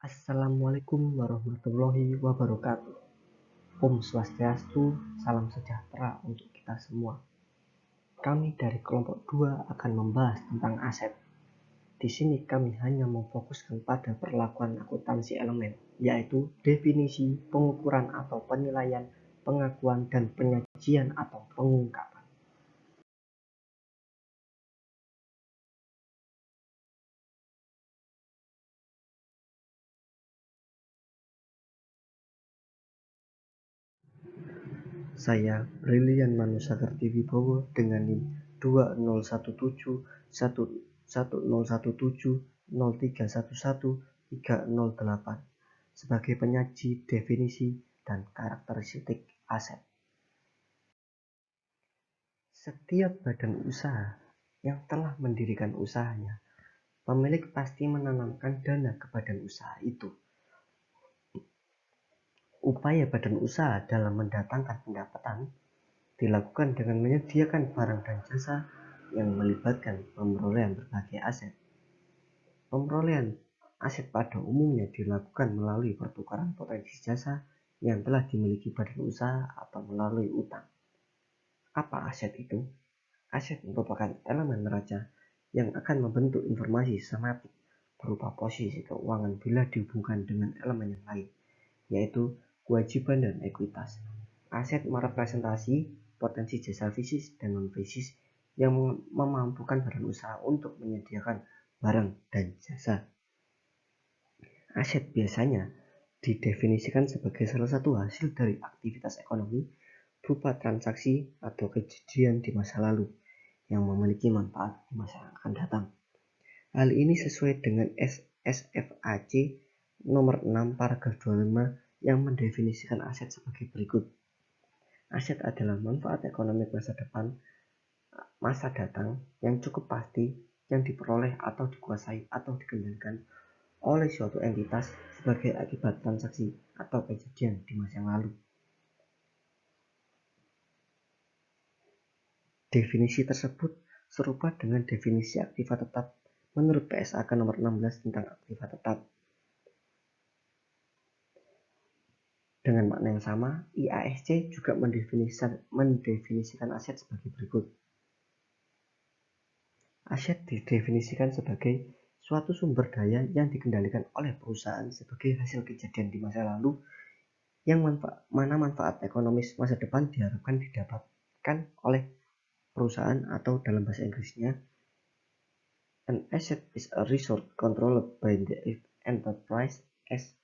Assalamualaikum warahmatullahi wabarakatuh. Om Swastiastu, salam sejahtera untuk kita semua. Kami dari kelompok 2 akan membahas tentang aset. Di sini kami hanya memfokuskan pada perlakuan akuntansi elemen, yaitu definisi, pengukuran atau penilaian, pengakuan, dan penyajian atau pengungkapan. Saya Brilian Manusakerti Wibowo dengan NIM 2017101703113008 sebagai penyaji definisi dan karakteristik aset. Setiap badan usaha yang telah mendirikan usahanya, pemilik pasti menanamkan dana ke badan usaha itu. Upaya badan usaha dalam mendatangkan pendapatan dilakukan dengan menyediakan barang dan jasa yang melibatkan pemrolehan berbagai aset. Pemrolehan aset pada umumnya dilakukan melalui pertukaran potensi jasa yang telah dimiliki badan usaha atau melalui utang. Apa aset itu? Aset merupakan elemen neraca yang akan membentuk informasi sematik berupa posisi keuangan bila dihubungkan dengan elemen yang lain, yaitu kewajiban dan ekuitas. Aset merepresentasi potensi jasa fisik dan non-fisik yang memampukan badan usaha untuk menyediakan barang dan jasa. Aset biasanya didefinisikan sebagai salah satu hasil dari aktivitas ekonomi berupa transaksi atau kejadian di masa lalu yang memiliki manfaat di masa yang akan datang. Hal ini sesuai dengan SFAC nomor 6 paragraf 25 yang mendefinisikan aset sebagai berikut. Aset adalah manfaat ekonomi masa datang yang cukup pasti yang diperoleh atau dikuasai atau dikendalikan oleh suatu entitas sebagai akibat transaksi atau kejadian di masa yang lalu. Definisi tersebut serupa dengan definisi aktiva tetap menurut PSAK nomor 16 tentang aktiva tetap. Dengan makna yang sama, IASC juga mendefinisikan aset sebagai berikut. Aset didefinisikan sebagai suatu sumber daya yang dikendalikan oleh perusahaan sebagai hasil kejadian di masa lalu yang mana manfaat ekonomis masa depan diharapkan didapatkan oleh perusahaan, atau dalam bahasa Inggrisnya, an asset is a resource controlled by the enterprise as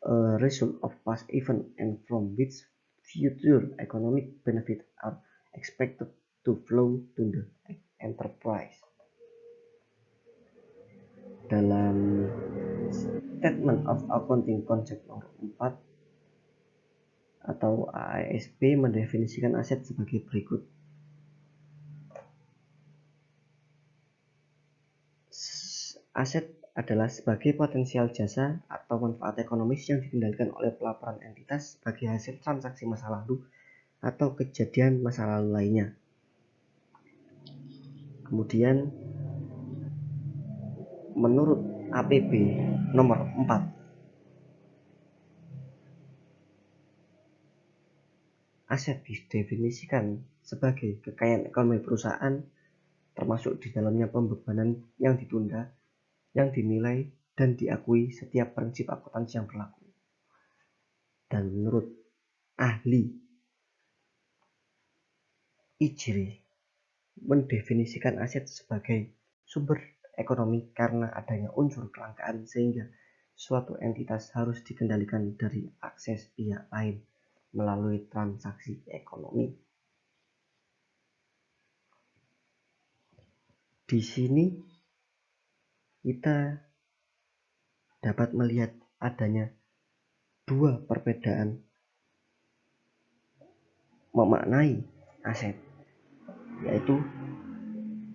a result of past event and from which future economic benefits are expected to flow to the enterprise. Dalam Statement of Accounting Concept nomor 4 atau AASB mendefinisikan aset sebagai berikut. Aset adalah sebagai potensial jasa atau manfaat ekonomis yang dikendalikan oleh pelaporan entitas sebagai hasil transaksi masa lalu atau kejadian masa lalu lainnya. Kemudian menurut APB nomor 4, aset didefinisikan sebagai kekayaan ekonomi perusahaan termasuk di dalamnya pembebanan yang ditunda, yang dinilai dan diakui setiap prinsip akuntansi yang berlaku. Dan menurut ahli Ijri mendefinisikan aset sebagai sumber ekonomi karena adanya unsur kelangkaan sehingga suatu entitas harus dikendalikan dari akses pihak lain melalui transaksi ekonomi. Di sini kita dapat melihat adanya dua perbedaan memaknai aset, yaitu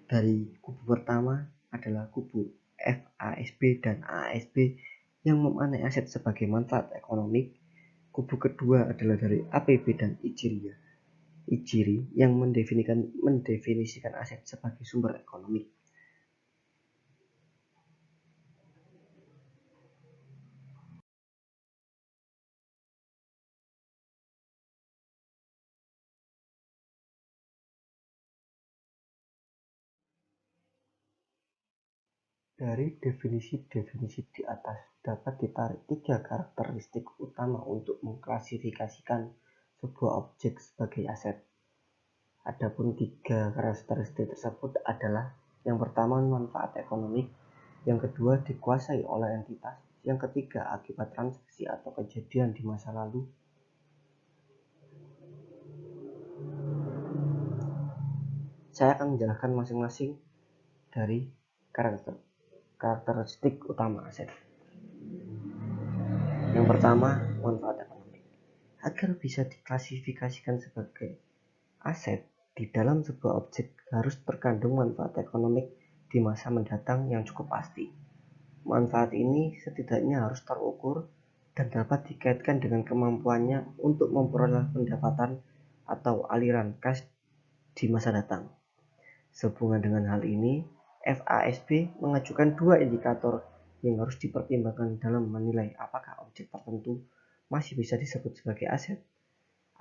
dari kubu pertama adalah kubu FASB dan ASB yang memaknai aset sebagai manfaat ekonomi. Kubu kedua adalah dari APB dan Ijri yang mendefinisikan aset sebagai sumber ekonomi. Dari definisi-definisi di atas dapat ditarik 3 karakteristik utama untuk mengklasifikasikan sebuah objek sebagai aset. Adapun 3 karakteristik tersebut adalah: yang pertama, manfaat ekonomik; yang kedua, dikuasai oleh entitas; yang ketiga, akibat transaksi atau kejadian di masa lalu. Saya akan menjelaskan masing-masing dari karakteristik utama aset. Yang pertama, manfaat ekonomi. Agar bisa diklasifikasikan sebagai aset, di dalam sebuah objek harus terkandung manfaat ekonomi di masa mendatang yang cukup pasti. Manfaat ini setidaknya harus terukur dan dapat dikaitkan dengan kemampuannya untuk memperoleh pendapatan atau aliran kas di masa datang. Sehubungan dengan hal ini, FASB mengajukan 2 indikator yang harus dipertimbangkan dalam menilai apakah objek tertentu masih bisa disebut sebagai aset.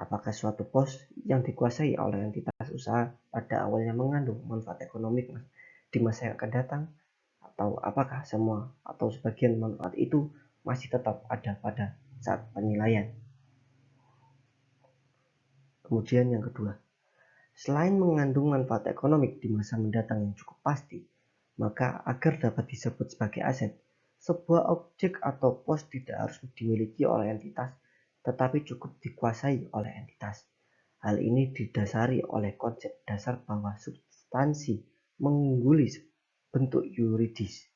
Apakah suatu pos yang dikuasai oleh entitas usaha pada awalnya mengandung manfaat ekonomi di masa yang akan datang, atau apakah semua atau sebagian manfaat itu masih tetap ada pada saat penilaian. Kemudian yang kedua, selain mengandung manfaat ekonomi di masa mendatang yang cukup pasti, maka agar dapat disebut sebagai aset, sebuah objek atau pos tidak harus dimiliki oleh entitas, tetapi cukup dikuasai oleh entitas. Hal ini didasari oleh konsep dasar bahwa substansi mengungguli bentuk yuridis.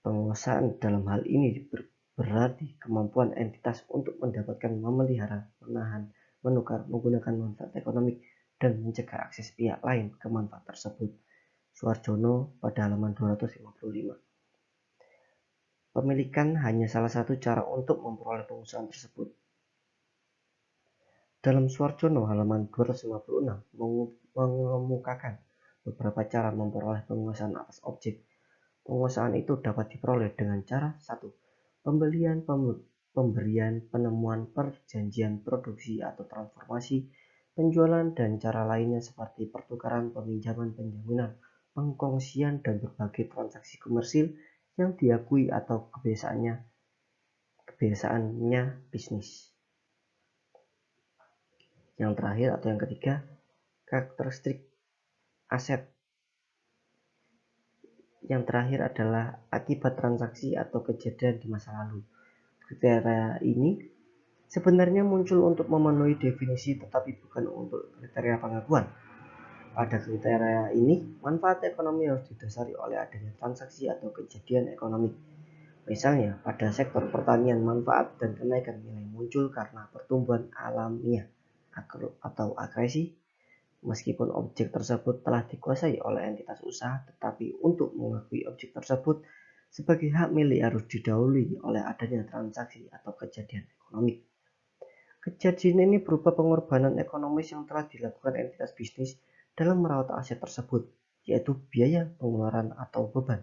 Penguasaan dalam hal ini berarti kemampuan entitas untuk mendapatkan, memelihara, menahan, menukar, menggunakan manfaat ekonomi, dan mencegah akses pihak lain ke manfaat tersebut. Suarjono pada halaman 255. Pemilikan hanya salah satu cara untuk memperoleh penguasaan tersebut. Dalam Suarjono halaman 256 mengemukakan beberapa cara memperoleh penguasaan atas objek. Penguasaan itu dapat diperoleh dengan cara: 1. Pembelian, pemberian, penemuan, perjanjian produksi atau transformasi, penjualan, dan cara lainnya seperti pertukaran, peminjaman, penjaminan, pengkongsian, dan berbagai transaksi komersil yang diakui atau kebiasaannya bisnis. Yang terakhir atau yang ketiga, karakteristik aset. Yang terakhir adalah akibat transaksi atau kejadian di masa lalu. Kriteria ini sebenarnya muncul untuk memenuhi definisi tetapi bukan untuk kriteria pengakuan. Pada kriteria ini, manfaat ekonomi harus didasari oleh adanya transaksi atau kejadian ekonomi. Misalnya, pada sektor pertanian, manfaat dan kenaikan nilai muncul karena pertumbuhan alamiah atau akresi. Meskipun objek tersebut telah dikuasai oleh entitas usaha, tetapi untuk mengakui objek tersebut sebagai hak milik harus didahului oleh adanya transaksi atau kejadian ekonomi. Kejadian ini berupa pengorbanan ekonomis yang telah dilakukan entitas bisnis dalam merawat aset tersebut, yaitu biaya, pengeluaran, atau beban.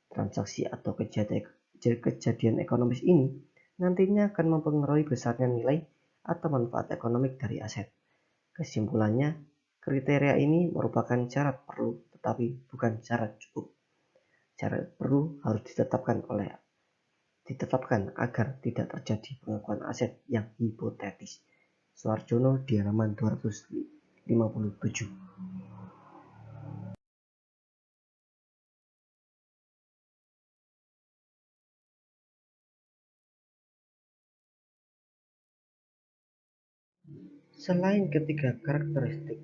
Transaksi atau kejadian ekonomis ini nantinya akan mempengaruhi besarnya nilai atau manfaat ekonomi dari aset. Kesimpulannya, kriteria ini merupakan syarat perlu tetapi bukan syarat cukup. Syarat perlu harus ditetapkan agar tidak terjadi pengakuan aset yang hipotetis. Suarjono di halaman 257. Selain ketiga karakteristik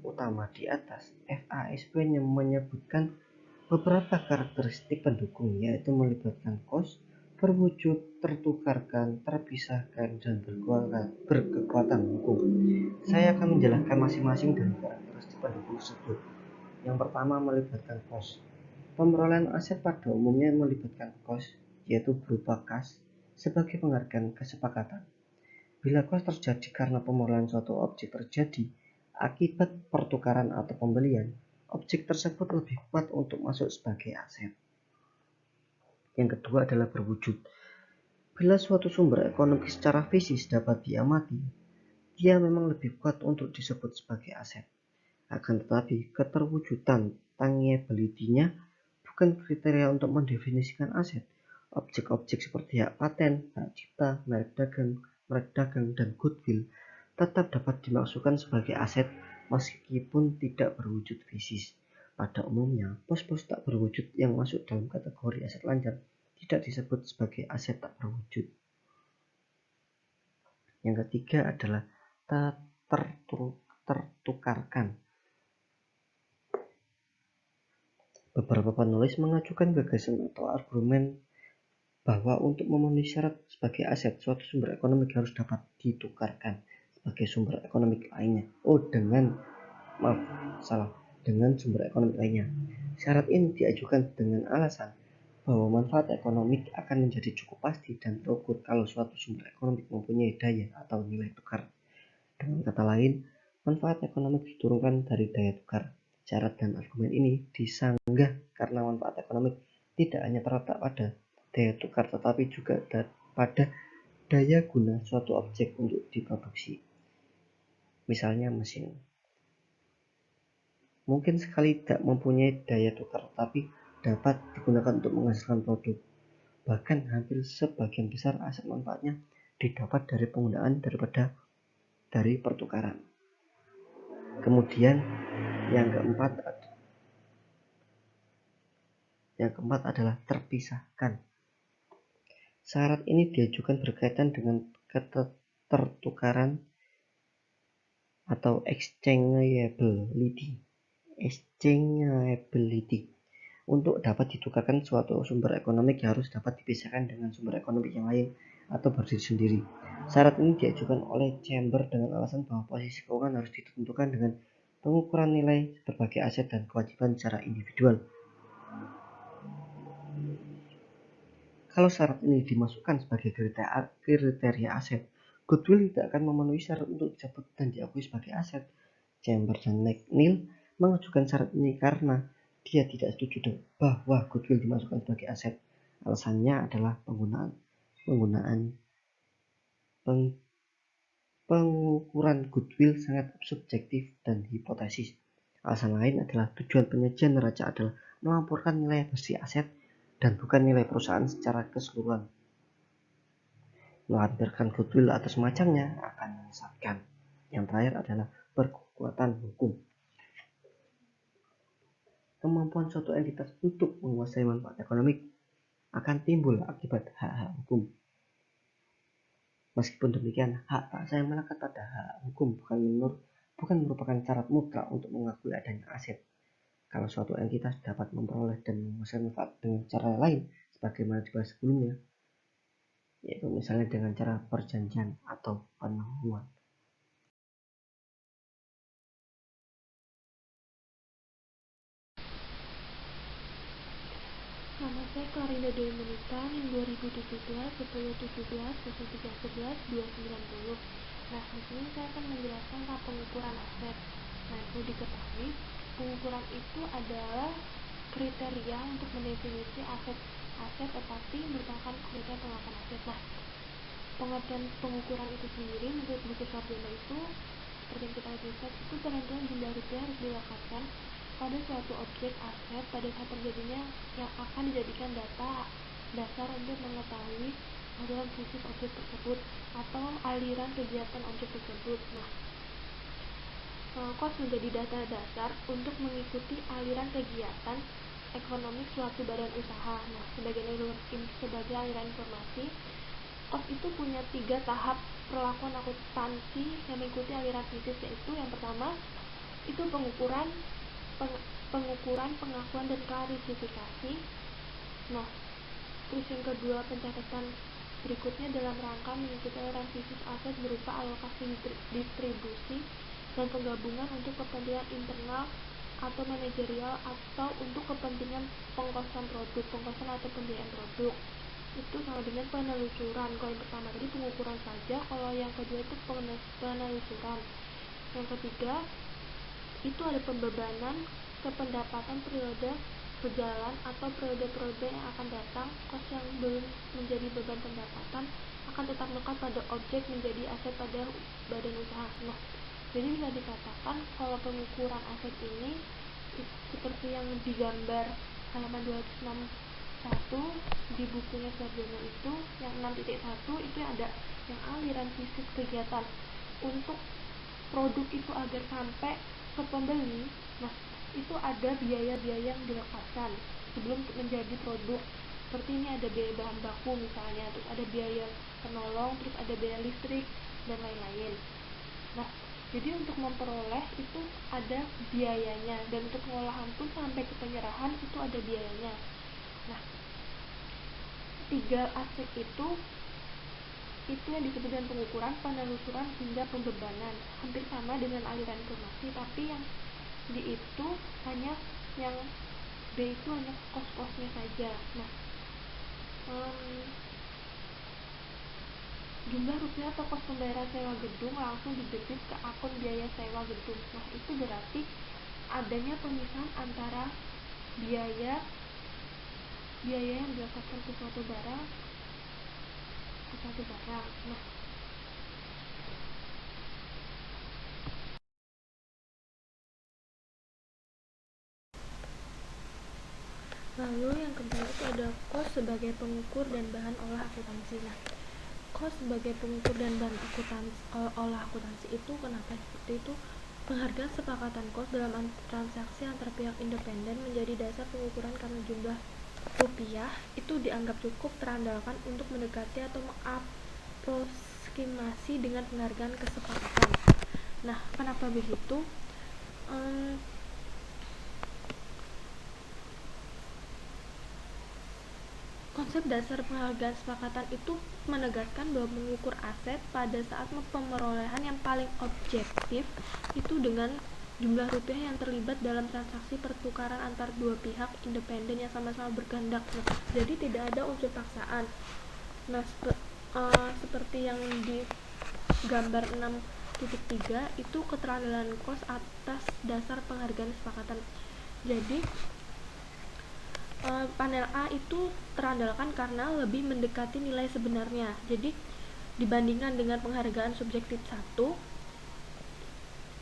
utama di atas, FASB menyebutkan beberapa karakteristik pendukung, yaitu melibatkan kos, berwujud, tertukarkan, terpisahkan, dan berkekuatan hukum. Saya akan menjelaskan masing-masing dari karakteristik pendukung tersebut. Yang pertama, melibatkan kos. Pemerolehan aset pada umumnya melibatkan kos, yaitu berupa kas sebagai penghargaan kesepakatan. Bila kos terjadi karena pemerolehan suatu objek terjadi akibat pertukaran atau pembelian, objek tersebut lebih kuat untuk masuk sebagai aset. Yang kedua adalah berwujud. Bila suatu sumber ekonomi secara fisik dapat diamati, dia memang lebih kuat untuk disebut sebagai aset. Akan tetapi, keterwujudan tangibility-nya bukan kriteria untuk mendefinisikan aset. Objek-objek seperti hak paten, hak cipta, merek dagang, dan goodwill tetap dapat dimaksudkan sebagai aset meskipun tidak berwujud fisik. Pada umumnya, pos-pos tak berwujud yang masuk dalam kategori aset lancar tidak disebut sebagai aset tak berwujud. Yang ketiga adalah tertukarkan. Beberapa penulis mengajukan gagasan atau argumen bahwa untuk memenuhi syarat sebagai aset, suatu sumber ekonomi harus dapat ditukarkan sebagai sumber ekonomi lainnya. Dengan sumber ekonomi lainnya. Syarat ini diajukan dengan alasan bahwa manfaat ekonomi akan menjadi cukup pasti dan terukur kalau suatu sumber ekonomi mempunyai daya atau nilai tukar. Dengan kata lain, manfaat ekonomi diturunkan dari daya tukar. Syarat dan argumen ini disanggah karena manfaat ekonomi tidak hanya terletak pada daya tukar tetapi juga pada daya guna suatu objek untuk diproduksi. Misalnya mesin. Mungkin sekali tidak mempunyai daya tukar tetapi dapat digunakan untuk menghasilkan produk. Bahkan hampir sebagian besar aset manfaatnya didapat dari penggunaan daripada dari pertukaran. Kemudian yang keempat adalah terpisahkan. Syarat ini diajukan berkaitan dengan ketertukaran atau exchangeability. Untuk dapat ditukarkan suatu sumber ekonomi harus dapat dipisahkan dengan sumber ekonomi yang lain atau berdiri sendiri. Syarat ini diajukan oleh Chamber dengan alasan bahwa posisi keuangan harus ditentukan dengan pengukuran nilai berbagai aset dan kewajiban secara individual. Kalau syarat ini dimasukkan sebagai kriteria aset, goodwill tidak akan memenuhi syarat untuk disebut dan diakui sebagai aset. Chamber dan McNeil mengajukan syarat ini karena dia tidak setuju bahwa goodwill dimasukkan sebagai aset. Alasannya adalah pengukuran goodwill sangat subjektif dan hipotesis. Alasan lain adalah tujuan penyajian neraca adalah melaporkan nilai bersih aset dan bukan nilai perusahaan secara keseluruhan. Melampirkan goodwill atau semacamnya akan menyesatkan. Yang terakhir adalah berkekuatan hukum. Kemampuan suatu entitas untuk menguasai manfaat ekonomi akan timbul akibat hak-hak hukum. Meskipun demikian, hak tak sayang melekat pada hak hukum bukan merupakan syarat mutlak untuk mengakui adanya aset. Kalau suatu entitas dapat memperoleh dan menguasai manfaat dengan cara lain, sebagaimana dibahas sebelumnya, yaitu misalnya dengan cara perjanjian atau penemuan. Nama saya Clarinda Dewi Menita, NIM 2017-11-11-11-290. Nah, di sini saya akan menjelaskan tentang pengukuran aset. Nah, perlu diketahui, pengukuran itu adalah kriteria untuk mendefinisi aset tetapi merupakan kriteria pengukuran aset. Nah, pengertian pengukuran itu sendiri menurut buku Sarjana itu seperti yang kita lihat itu penentuan jumlah rupiah harus dilekatkan pada suatu objek aset pada saat terjadinya yang akan dijadikan dasar untuk mengetahui aliran fungsi objek tersebut atau aliran kegiatan objek tersebut. Nah, kos menjadi data dasar untuk mengikuti aliran kegiatan ekonomi suatu badan usaha. Nah, sebagai aliran informasi, kos itu punya 3 tahap perlakuan akuntansi yang mengikuti aliran bisnis, yaitu yang pertama itu pengukuran, pengakuan dan klasifikasi. Nah, terus yang kedua pencatatan berikutnya dalam rangka mengikuti aliran bisnis aset berupa alokasi distribusi dan penggabungan untuk kepentingan internal atau manajerial atau untuk kepentingan pengkosan atau pembiayaan produk. Itu sama dengan penelusuran. Kalau yang pertama tadi pengukuran saja, kalau yang kedua itu penelusuran. Yang ketiga itu ada pembebanan kependapatan periode berjalan atau periode-periode yang akan datang. Kos yang belum menjadi beban pendapatan akan tetap melekat pada objek menjadi aset pada badan usaha. Nah, jadi bisa dikatakan kalau pengukuran aset ini seperti yang digambar halaman 261 di bukunya Sarjono itu yang 6.1 itu ada yang aliran fisik kegiatan untuk produk itu agar sampai ke pembeli. Nah, itu ada biaya-biaya yang dilekatkan sebelum menjadi produk. Seperti ini ada biaya bahan baku misalnya, terus ada biaya penolong, terus ada biaya listrik dan lain-lain. Nah, jadi untuk memperoleh itu ada biayanya, dan untuk pengolahan pun sampai ke penyerahan itu ada biayanya. Nah, 3 aspek itu yang disebut dengan pengukuran, penelusuran, hingga pembebanan. Hampir sama dengan aliran informasi, tapi yang D itu hanya yang B itu hanya kos-kosnya saja. Nah, jumlah rupiah atau kos pembayaran sewa gedung langsung didebit ke akun biaya sewa gedung. Nah, itu berarti adanya pemisahan antara biaya yang dilekatkan ke suatu barang. Nah, lalu yang kedua itu ada kos sebagai pengukur dan bahan olah akuntansi. Nah, kos sebagai pengukur dan bahan olah akuntansi itu kenapa seperti itu? Penghargaan sepakatan kos dalam transaksi antar pihak independen menjadi dasar pengukuran karena jumlah rupiah itu dianggap cukup terandalkan untuk mendekati atau mengaproksimasi dengan penghargaan kesepakatan. Nah, kenapa begitu? Konsep dasar penghargaan sepakatan itu menegaskan bahwa mengukur aset pada saat pemerolehan yang paling objektif itu dengan jumlah rupiah yang terlibat dalam transaksi pertukaran antar dua pihak independen yang sama-sama berkehendak. Nah, jadi tidak ada unsur paksaan. Nah, seperti yang di gambar 6.3 itu keterandalan kos atas dasar penghargaan sepakatan. Jadi panel A itu terandalkan karena lebih mendekati nilai sebenarnya. Jadi dibandingkan dengan penghargaan subjektif 1,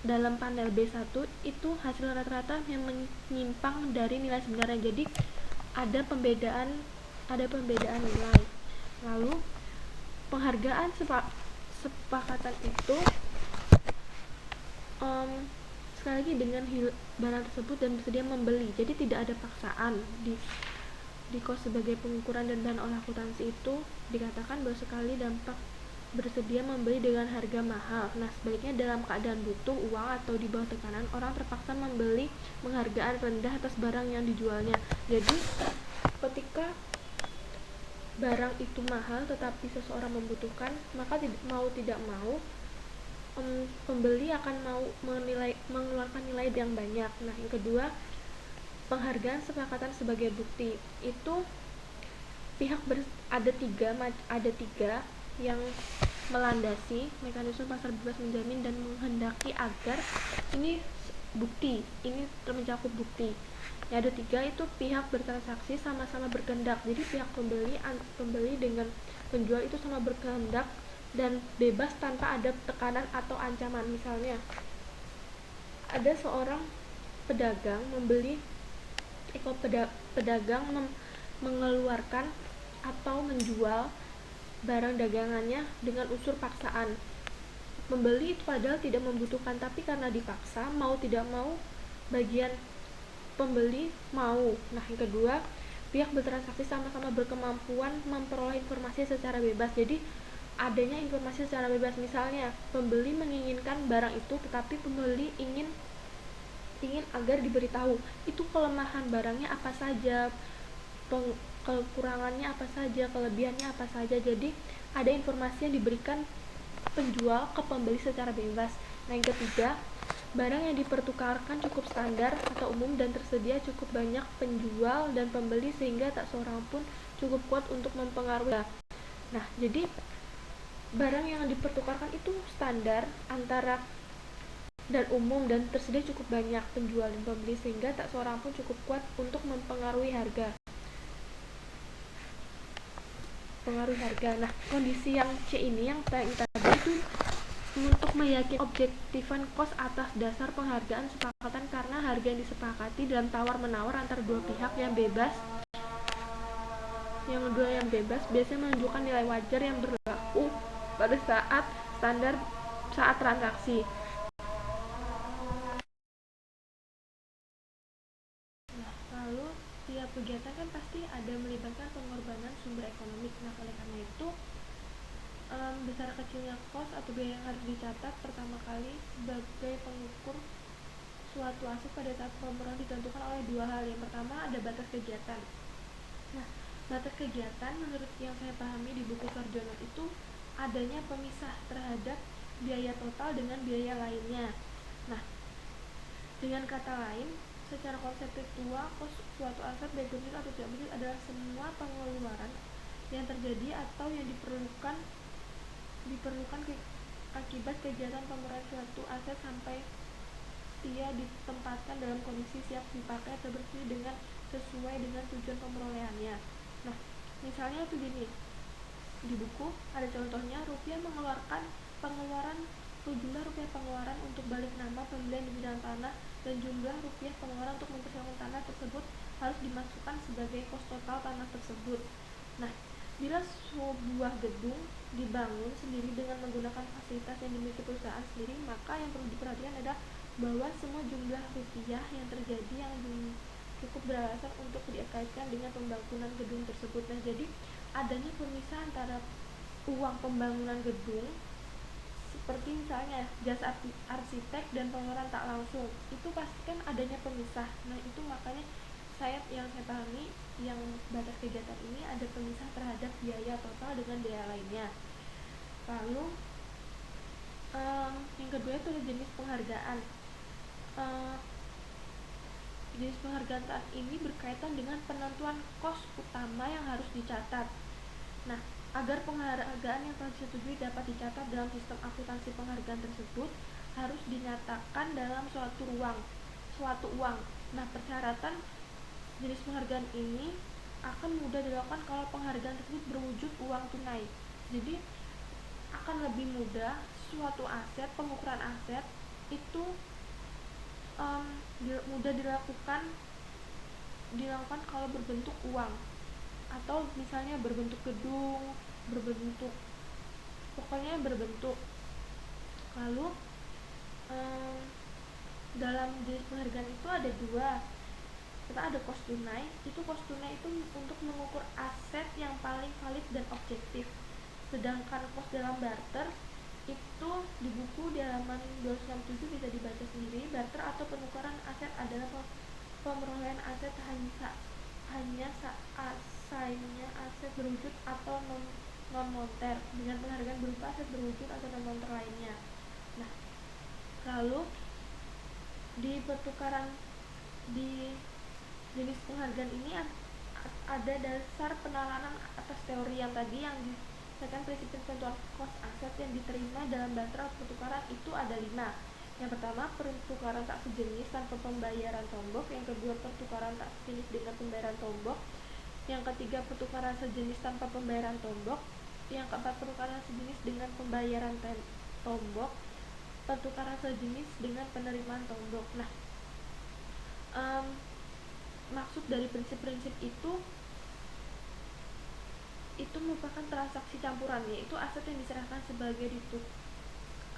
dalam panel B1 itu hasil rata-rata yang menyimpang dari nilai sebenarnya. Jadi ada pembedaan nilai. Lalu penghargaan sepakatan itu sekali lagi dengan barang tersebut dan bersedia membeli. Jadi tidak ada paksaan di kos sebagai pengukuran dan bahan olah akuntansi itu dikatakan bahwa sekali dampak bersedia membeli dengan harga mahal. Nah, sebaliknya dalam keadaan butuh uang atau di bawah tekanan, orang terpaksa membeli penghargaan rendah atas barang yang dijualnya. Jadi ketika barang itu mahal tetapi seseorang membutuhkan, maka mau tidak mau pembeli akan mau mengeluarkan nilai yang banyak. Nah, yang kedua, penghargaan sepakatan sebagai bukti itu pihak ada tiga yang melandasi mekanisme pasar bebas menjamin dan menghendaki agar ini mencakup bukti. Yang ada 3 itu pihak bertransaksi sama-sama berkehendak. Jadi pihak pembeli dengan penjual itu sama berkehendak dan bebas tanpa ada tekanan atau ancaman. Misalnya ada seorang pedagang mengeluarkan atau menjual barang dagangannya dengan unsur paksaan. Pembeli itu padahal tidak membutuhkan, tapi karena dipaksa, mau tidak mau bagian pembeli mau. Nah, yang kedua, pihak bertransaksi sama-sama berkemampuan memperoleh informasi secara bebas. Jadi adanya informasi secara bebas. Misalnya pembeli menginginkan barang itu tetapi pembeli ingin agar diberitahu itu kelemahan barangnya apa saja, kekurangannya apa saja, kelebihannya apa saja. Jadi ada informasi yang diberikan penjual ke pembeli secara bebas. Nah, yang ketiga, barang yang dipertukarkan cukup standar atau umum dan tersedia cukup banyak penjual dan pembeli sehingga tak seorang pun cukup kuat untuk mempengaruhi. Nah, jadi barang yang dipertukarkan itu standar antara dan umum dan tersedia cukup banyak penjual dan pembeli sehingga tak seorang pun cukup kuat untuk mempengaruhi harga. Nah, kondisi yang C ini yang tadi itu untuk meyakini objektifan kos atas dasar penghargaan sepakatan karena harga yang disepakati dalam tawar-menawar antara dua pihak yang bebas biasanya menunjukkan nilai wajar yang berlaku pada saat transaksi. Lalu tiap kegiatan kan pasti ada melibatkan pengorbanan sumber ekonomi. Nah, oleh karena itu besar kecilnya kos atau biaya yang harus dicatat pertama kali sebagai pengukur suatu aset pada saat pemerolehan ditentukan oleh dua hal. Yang pertama ada batas kegiatan. Nah, batas kegiatan menurut yang saya pahami di buku Sarjono itu adanya pemisah terhadap biaya total dengan biaya lainnya. Nah, dengan kata lain, secara konseptual, kos suatu aset baik bersih atau tidak bersih adalah semua pengeluaran yang terjadi atau yang diperlukan akibat kegiatan pemerolehan suatu aset sampai ia ditempatkan dalam kondisi siap dipakai atau bersih dengan sesuai dengan tujuan pemerolehannya. Nah, misalnya tuh gini, di buku ada contohnya jumlah rupiah pengeluaran untuk balik nama pembelian di bidang tanah dan jumlah rupiah pengeluaran untuk mempersiapkan tanah tersebut harus dimasukkan sebagai kos total tanah tersebut. Nah, bila sebuah gedung dibangun sendiri dengan menggunakan fasilitas yang dimiliki perusahaan sendiri, maka yang perlu diperhatikan adalah bahwa semua jumlah rupiah yang terjadi yang cukup beralasan untuk dikaitkan dengan pembangunan gedung tersebut. Nah, jadi adanya pemisah antara uang pembangunan gedung seperti misalnya jasa arsitek dan pengeluaran tak langsung itu pasti kan adanya pemisah. Nah, itu makanya yang saya pahami yang batas kegiatan ini ada pemisah terhadap biaya total dengan biaya lainnya. Lalu yang kedua itu ada jenis penghargaan. Jenis penghargaan ini berkaitan dengan penentuan kos utama yang harus dicatat. Nah, agar penghargaan yang telah disetujui dapat dicatat dalam sistem akuntansi penghargaan tersebut harus dinyatakan dalam suatu uang. Nah, persyaratan jenis penghargaan ini akan mudah dilakukan kalau penghargaan tersebut berwujud uang tunai. Jadi akan lebih mudah suatu aset, pengukuran aset itu mudah dilakukan kalau berbentuk uang atau misalnya berbentuk gedung, pokoknya berbentuk. Lalu dalam jenis penghargaan itu ada dua. Kita ada kos tunai. Kos tunai itu untuk mengukur aset yang paling valid dan objektif. Sedangkan kos dalam barter itu di buku di halaman 267 bisa dibaca sendiri. Barter atau penukaran aset adalah pemerolehan aset hanya saat aset berwujud atau non moneter dengan penghargaan berupa aset berwujud atau non moneter lainnya. Nah, lalu di jenis penghargaan ini ada dasar penalaran atas teori yang tadi yang disebutkan prinsip penentuan kos aset yang diterima dalam barter pertukaran itu ada 5. Yang pertama, pertukaran tak sejenis tanpa pembayaran tombok. Yang kedua, pertukaran tak sejenis dengan pembayaran tombok. Yang ketiga, pertukaran sejenis tanpa pembayaran tombok. Yang keempat, pertukaran sejenis dengan pembayaran tombok. Pertukaran sejenis dengan penerimaan tombok. Nah, maksud dari prinsip-prinsip itu merupakan transaksi campuran, yaitu aset yang diserahkan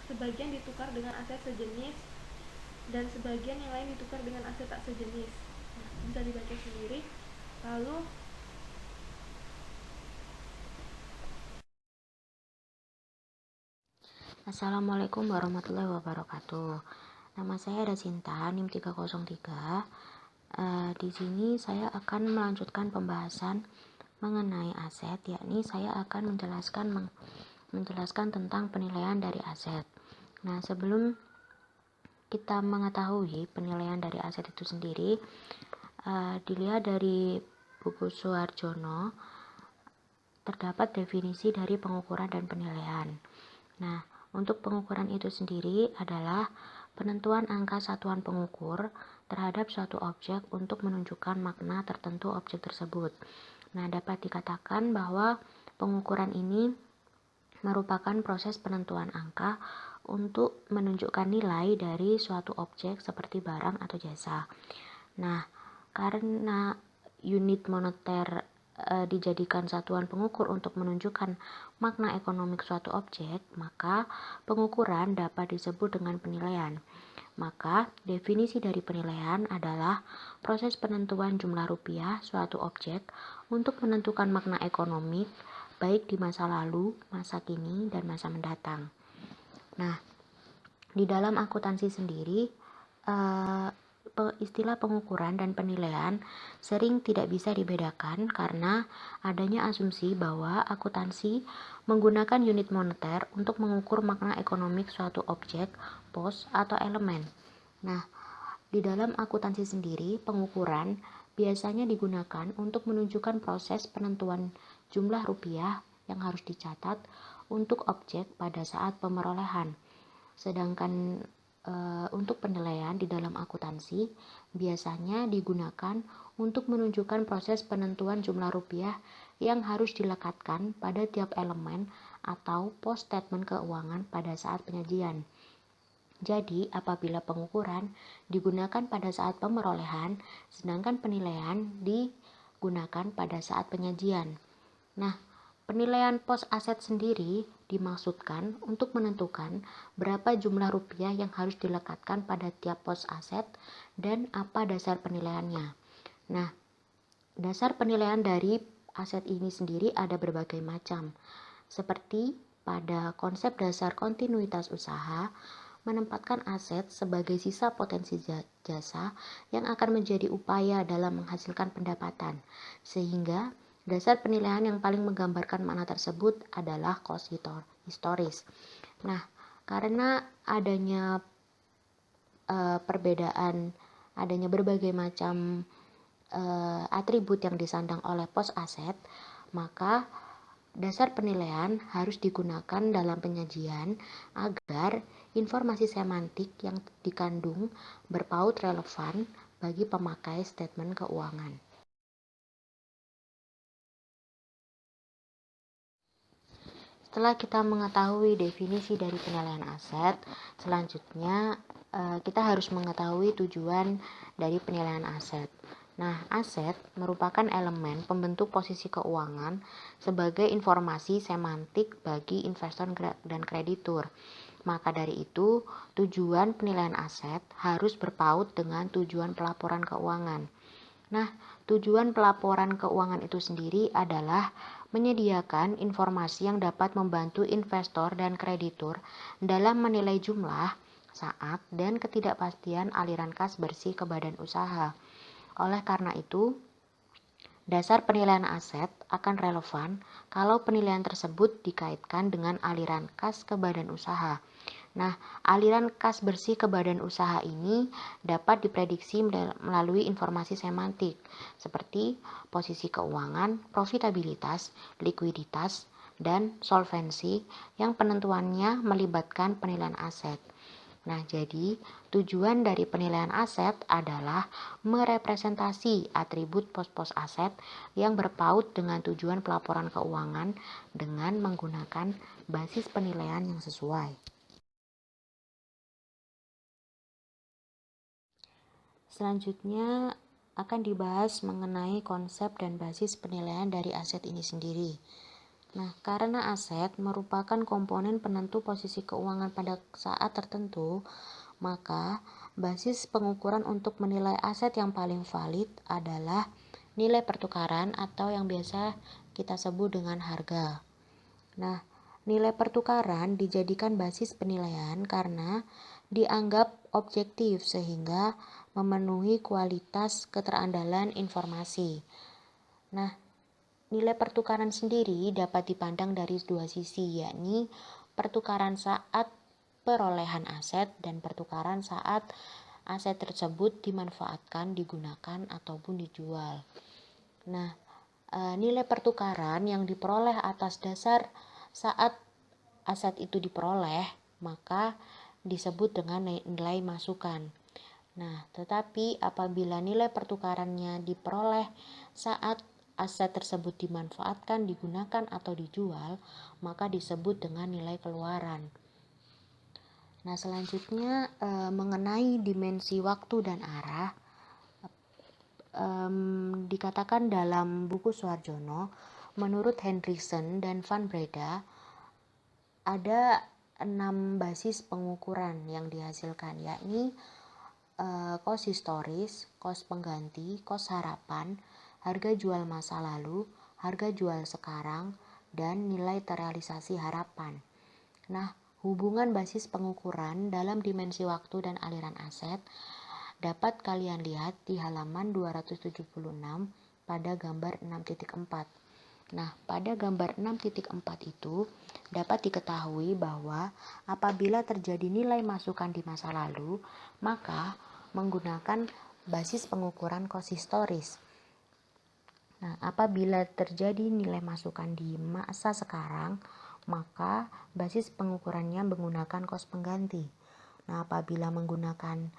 sebagian ditukar dengan aset sejenis dan sebagian yang lain ditukar dengan aset tak sejenis. Nah, bisa dibaca sendiri. Lalu Assalamualaikum warahmatullahi wabarakatuh. Nama saya ada Cinta, NIM 303. Di sini saya akan melanjutkan pembahasan mengenai aset, yakni saya akan menjelaskan tentang penilaian dari aset. Nah, sebelum kita mengetahui penilaian dari aset itu sendiri, dilihat dari buku Suharjono terdapat definisi dari pengukuran dan penilaian. Nah, untuk pengukuran itu sendiri adalah penentuan angka satuan pengukur terhadap suatu objek untuk menunjukkan makna tertentu objek tersebut. Nah, dapat dikatakan bahwa pengukuran ini merupakan proses penentuan angka untuk menunjukkan nilai dari suatu objek seperti barang atau jasa. Nah, karena unit moneter dijadikan satuan pengukur untuk menunjukkan makna ekonomik suatu objek, maka pengukuran dapat disebut dengan penilaian. Maka, definisi dari penilaian adalah proses penentuan jumlah rupiah suatu objek untuk menentukan makna ekonomik, baik di masa lalu, masa kini, dan masa mendatang. Nah, di dalam akuntansi sendiri, istilah pengukuran dan penilaian sering tidak bisa dibedakan karena adanya asumsi bahwa akuntansi menggunakan unit moneter untuk mengukur makna ekonomik suatu objek, pos, atau elemen. Nah, di dalam akuntansi sendiri, pengukuran biasanya digunakan untuk menunjukkan proses penentuan jumlah rupiah yang harus dicatat untuk objek pada saat pemerolehan. Sedangkan untuk penilaian di dalam akuntansi biasanya digunakan untuk menunjukkan proses penentuan jumlah rupiah yang harus dilekatkan pada tiap elemen atau pos statement keuangan pada saat penyajian. Jadi, apabila pengukuran digunakan pada saat pemerolehan, sedangkan penilaian digunakan pada saat penyajian. Nah, penilaian pos aset sendiri dimaksudkan untuk menentukan berapa jumlah rupiah yang harus dilekatkan pada tiap pos aset dan apa dasar penilaiannya. Nah, dasar penilaian dari aset ini sendiri ada berbagai macam, seperti pada konsep dasar kontinuitas usaha, menempatkan aset sebagai sisa potensi jasa yang akan menjadi upaya dalam menghasilkan pendapatan, sehingga dasar penilaian yang paling menggambarkan makna tersebut adalah cost historis. Nah, karena adanya adanya berbagai macam atribut yang disandang oleh pos aset, maka dasar penilaian harus digunakan dalam penyajian agar informasi semantik yang dikandung berpaut relevan bagi pemakai statement keuangan. Setelah kita mengetahui definisi dari penilaian aset, selanjutnya kita harus mengetahui tujuan dari penilaian aset. Nah, aset merupakan elemen pembentuk posisi keuangan sebagai informasi semantik bagi investor dan kreditur. Maka dari itu, tujuan penilaian aset harus berpaut dengan tujuan pelaporan keuangan. Nah, tujuan pelaporan keuangan itu sendiri adalah menyediakan informasi yang dapat membantu investor dan kreditur dalam menilai jumlah, saat, dan ketidakpastian aliran kas bersih ke badan usaha. Oleh karena itu, dasar penilaian aset akan relevan kalau penilaian tersebut dikaitkan dengan aliran kas ke badan usaha. Nah, aliran kas bersih ke badan usaha ini dapat diprediksi melalui informasi semantik, seperti posisi keuangan, profitabilitas, likuiditas, dan solvensi yang penentuannya melibatkan penilaian aset. Nah, jadi tujuan dari penilaian aset adalah merepresentasi atribut pos-pos aset yang berpaut dengan tujuan pelaporan keuangan dengan menggunakan basis penilaian yang sesuai. Selanjutnya akan dibahas mengenai konsep dan basis penilaian dari aset ini sendiri. Nah, karena aset merupakan komponen penentu posisi keuangan pada saat tertentu, maka basis pengukuran untuk menilai aset yang paling valid adalah nilai pertukaran atau yang biasa kita sebut dengan harga. Nah, nilai pertukaran dijadikan basis penilaian karena dianggap objektif sehingga memenuhi kualitas keterandalan informasi. Nah, nilai pertukaran sendiri dapat dipandang dari dua sisi, yakni pertukaran saat perolehan aset dan pertukaran saat aset tersebut dimanfaatkan, digunakan, ataupun dijual. Nah, nilai pertukaran yang diperoleh atas dasar saat aset itu diperoleh, maka disebut dengan nilai masukan. Nah, tetapi apabila nilai pertukarannya diperoleh saat aset tersebut dimanfaatkan, digunakan, atau dijual, maka disebut dengan nilai keluaran. Nah, selanjutnya mengenai dimensi waktu dan arah, dikatakan dalam buku Suharjono, menurut Hendriksen dan Van Breda, ada 6 basis pengukuran yang dihasilkan, yakni kos historis, kos pengganti, kos harapan, harga jual masa lalu, harga jual sekarang, dan nilai terrealisasi harapan. Nah, hubungan basis pengukuran dalam dimensi waktu dan aliran aset dapat kalian lihat di halaman 276 pada gambar 6.4. Nah, pada gambar 6.4 itu dapat diketahui bahwa apabila terjadi nilai masukan di masa lalu, maka menggunakan basis pengukuran kos historis. Nah, apabila terjadi nilai masukan di masa sekarang, maka basis pengukurannya menggunakan kos pengganti. Nah, apabila menggunakan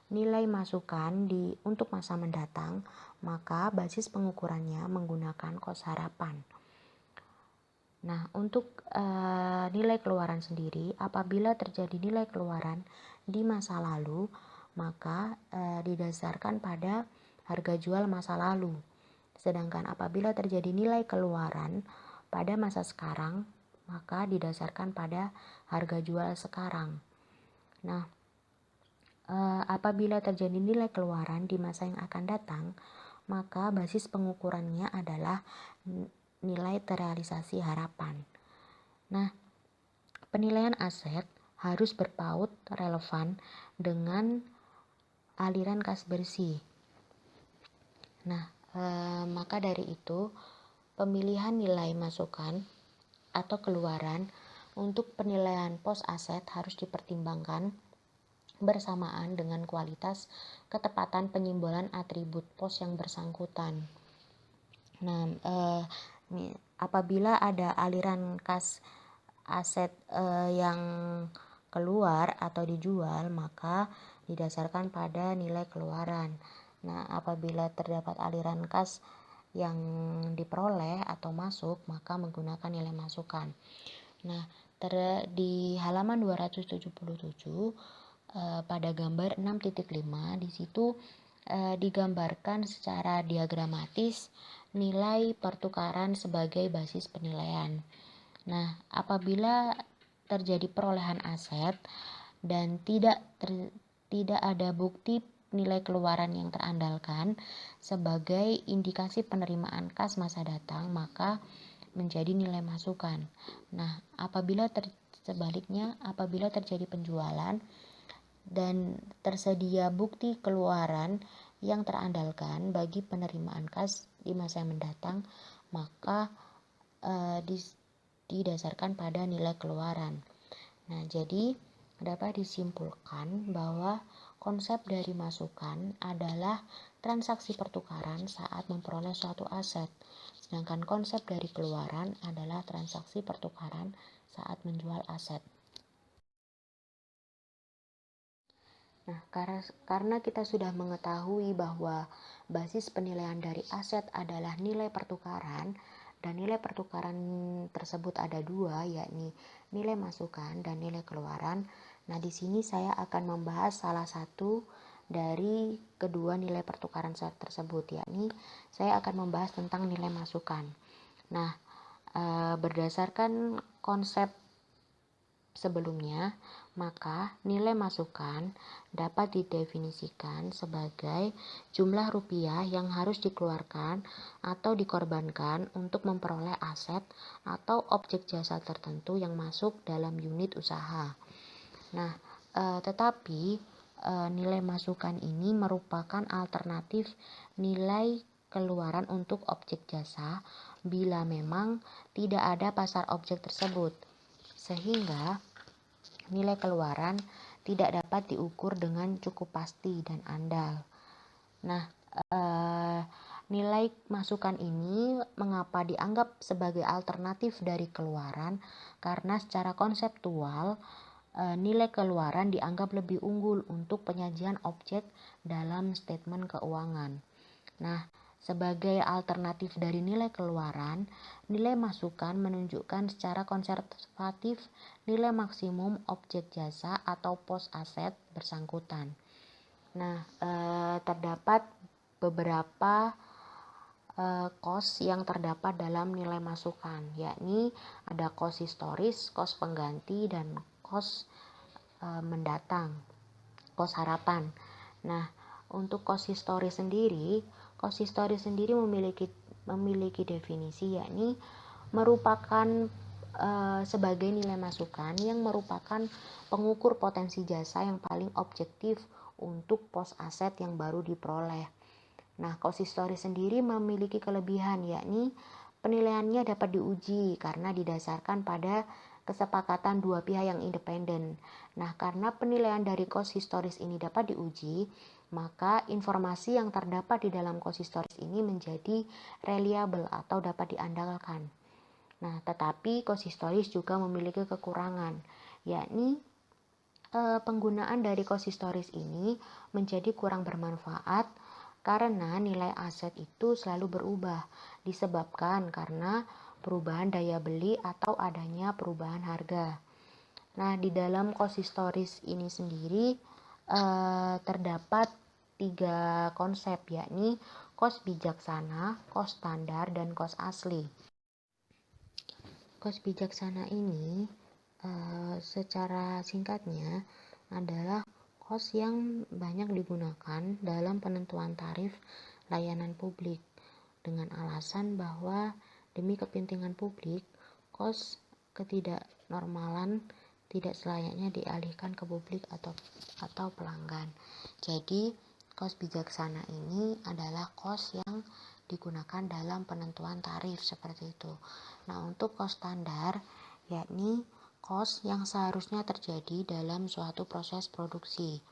nilai masukan untuk masa mendatang, maka basis pengukurannya menggunakan kos harapan. Nah, untuk nilai keluaran sendiri, apabila terjadi nilai keluaran di masa lalu, maka didasarkan pada harga jual masa lalu. Sedangkan apabila terjadi nilai keluaran pada masa sekarang, maka didasarkan pada harga jual sekarang. Nah, apabila terjadi nilai keluaran di masa yang akan datang, maka basis pengukurannya adalah nilai terrealisasi harapan. Nah, penilaian aset harus berpaut relevan dengan aliran kas bersih. Nah, maka dari itu pemilihan nilai masukan atau keluaran untuk penilaian pos aset harus dipertimbangkan bersamaan dengan kualitas ketepatan penyimbolan atribut pos yang bersangkutan. Nah, apabila ada aliran kas aset yang keluar atau dijual, maka didasarkan pada nilai keluaran. Nah, apabila terdapat aliran kas yang diperoleh atau masuk, maka menggunakan nilai masukan. Nah, di halaman 277 pada gambar 6.5 di situ digambarkan secara diagramatis nilai pertukaran sebagai basis penilaian. Nah, apabila terjadi perolehan aset dan tidak ada bukti nilai keluaran yang terandalkan sebagai indikasi penerimaan kas masa datang, maka menjadi nilai masukan. Nah, sebaliknya apabila terjadi penjualan dan tersedia bukti keluaran yang terandalkan bagi penerimaan kas di masa yang mendatang, maka didasarkan pada nilai keluaran. Nah, jadi dapat disimpulkan bahwa konsep dari masukan adalah transaksi pertukaran saat memperoleh suatu aset, sedangkan konsep dari keluaran adalah transaksi pertukaran saat menjual aset. Nah, karena kita sudah mengetahui bahwa basis penilaian dari aset adalah nilai pertukaran, dan nilai pertukaran tersebut ada dua, yakni nilai masukan dan nilai keluaran. Nah, di sini saya akan membahas salah satu dari kedua nilai pertukaran tersebut, yakni saya akan membahas tentang nilai masukan. Nah, berdasarkan konsep sebelumnya, maka nilai masukan dapat didefinisikan sebagai jumlah rupiah yang harus dikeluarkan atau dikorbankan untuk memperoleh aset atau objek jasa tertentu yang masuk dalam unit usaha. Nah, tetapi nilai masukan ini merupakan alternatif nilai keluaran untuk objek jasa bila memang tidak ada pasar objek tersebut, sehingga nilai keluaran tidak dapat diukur dengan cukup pasti dan andal. Nah, nilai masukan ini mengapa dianggap sebagai alternatif dari keluaran? Karena secara konseptual nilai keluaran dianggap lebih unggul untuk penyajian objek dalam statement keuangan. Nah, Sebagai alternatif dari nilai keluaran, nilai masukan menunjukkan secara konservatif nilai maksimum objek jasa atau pos aset bersangkutan. Nah, terdapat beberapa cost yang terdapat dalam nilai masukan, yakni ada cost historis, cost pengganti, dan cost mendatang, cost harapan. Nah, untuk cost historis sendiri memiliki definisi, yakni merupakan sebagai nilai masukan yang merupakan pengukur potensi jasa yang paling objektif untuk pos aset yang baru diperoleh. Nah, cost historis sendiri memiliki kelebihan, yakni penilaiannya dapat diuji karena didasarkan pada kesepakatan dua pihak yang independen. Nah, karena penilaian dari cost historis ini dapat diuji, maka informasi yang terdapat di dalam cost historis ini menjadi reliable atau dapat diandalkan. Nah, tetapi cost historis juga memiliki kekurangan, yakni penggunaan dari cost historis ini menjadi kurang bermanfaat karena nilai aset itu selalu berubah disebabkan karena perubahan daya beli atau adanya perubahan harga. Nah, di dalam cost historis ini sendiri terdapat 3 konsep, yakni cost bijaksana, cost standar, dan cost asli. Cost bijaksana ini secara singkatnya adalah cost yang banyak digunakan dalam penentuan tarif layanan publik dengan alasan bahwa demi kepentingan publik, cost ketidaknormalan tidak selayaknya dialihkan ke publik atau pelanggan. Jadi, cost bijaksana ini adalah cost yang digunakan dalam penentuan tarif seperti itu. Nah, untuk cost standar yakni cost yang seharusnya terjadi dalam suatu proses produksi.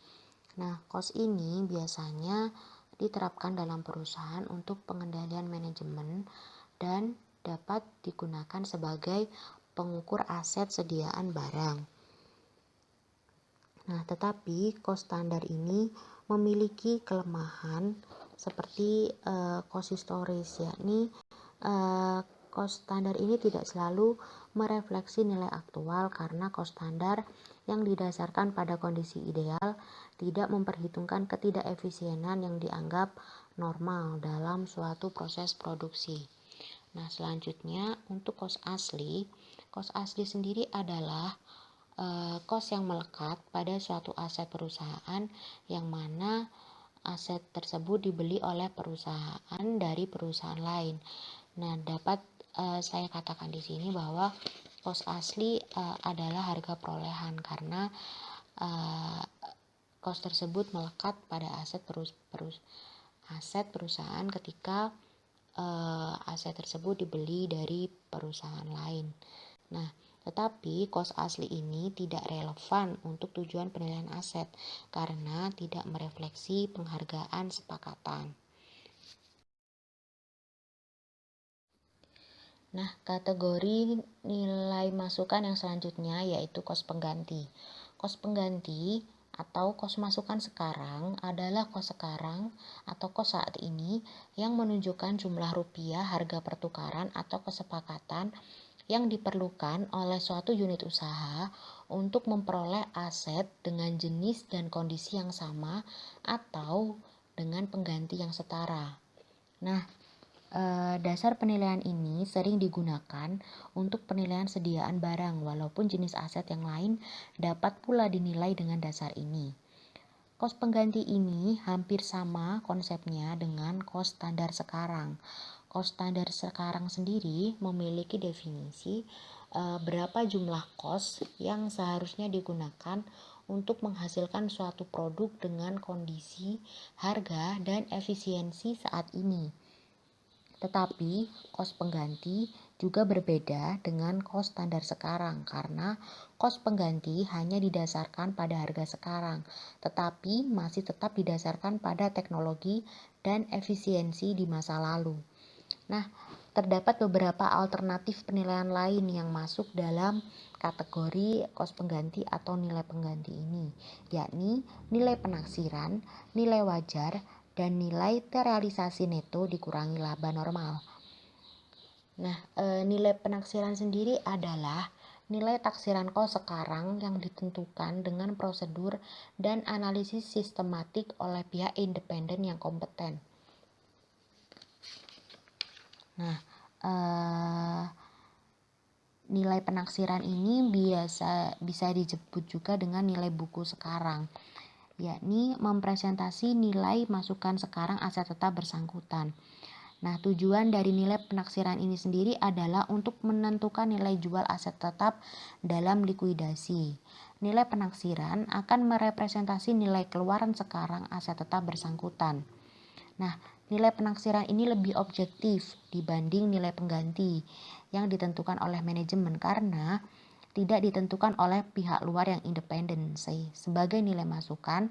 Nah, cost ini biasanya diterapkan dalam perusahaan untuk pengendalian manajemen dan dapat digunakan sebagai pengukur aset sediaan barang. Nah, tetapi cost standar ini memiliki kelemahan seperti cost historis, yakni cost standar ini tidak selalu merefleksi nilai aktual karena cost standar yang didasarkan pada kondisi ideal tidak memperhitungkan ketidakefisienan yang dianggap normal dalam suatu proses produksi. Nah, selanjutnya untuk cost asli sendiri adalah cost yang melekat pada suatu aset perusahaan yang mana aset tersebut dibeli oleh perusahaan dari perusahaan lain. Nah, dapat saya katakan di sini bahwa cost asli adalah harga perolehan karena cost tersebut melekat pada aset perusahaan ketika aset tersebut dibeli dari perusahaan lain. Nah, tetapi cost asli ini tidak relevan untuk tujuan penilaian aset karena tidak merefleksi penghargaan sepakatan. Nah, kategori nilai masukan yang selanjutnya yaitu cost pengganti. Cost pengganti atau cost masukan sekarang adalah cost sekarang atau cost saat ini yang menunjukkan jumlah rupiah harga pertukaran atau kesepakatan yang diperlukan oleh suatu unit usaha untuk memperoleh aset dengan jenis dan kondisi yang sama atau dengan pengganti yang setara. Nah, dasar penilaian ini sering digunakan untuk penilaian sediaan barang, walaupun jenis aset yang lain dapat pula dinilai dengan dasar ini. Cost pengganti ini hampir sama konsepnya dengan cost standar sekarang. Cost standar sekarang sendiri memiliki definisi berapa jumlah cost yang seharusnya digunakan untuk menghasilkan suatu produk dengan kondisi, harga, dan efisiensi saat ini. Tetapi cost pengganti juga berbeda dengan cost standar sekarang karena cost pengganti hanya didasarkan pada harga sekarang, tetapi masih tetap didasarkan pada teknologi dan efisiensi di masa lalu. Nah, terdapat beberapa alternatif penilaian lain yang masuk dalam kategori cost pengganti atau nilai pengganti ini, yakni nilai penaksiran, nilai wajar, dan nilai terrealisasi neto dikurangi laba normal. Nah, nilai penaksiran sendiri adalah nilai taksiran kos sekarang yang ditentukan dengan prosedur dan analisis sistematik oleh pihak independen yang kompeten. Nah, nilai penaksiran ini bisa disebut juga dengan nilai buku sekarang, yakni mempresentasi nilai masukan sekarang aset tetap bersangkutan. Nah, tujuan dari nilai penaksiran ini sendiri adalah untuk menentukan nilai jual aset tetap dalam likuidasi. Nilai penaksiran akan merepresentasi nilai keluaran sekarang aset tetap bersangkutan. Nah, nilai penaksiran ini lebih objektif dibanding nilai pengganti yang ditentukan oleh manajemen karena tidak ditentukan oleh pihak luar yang independen. Sebagai nilai masukan,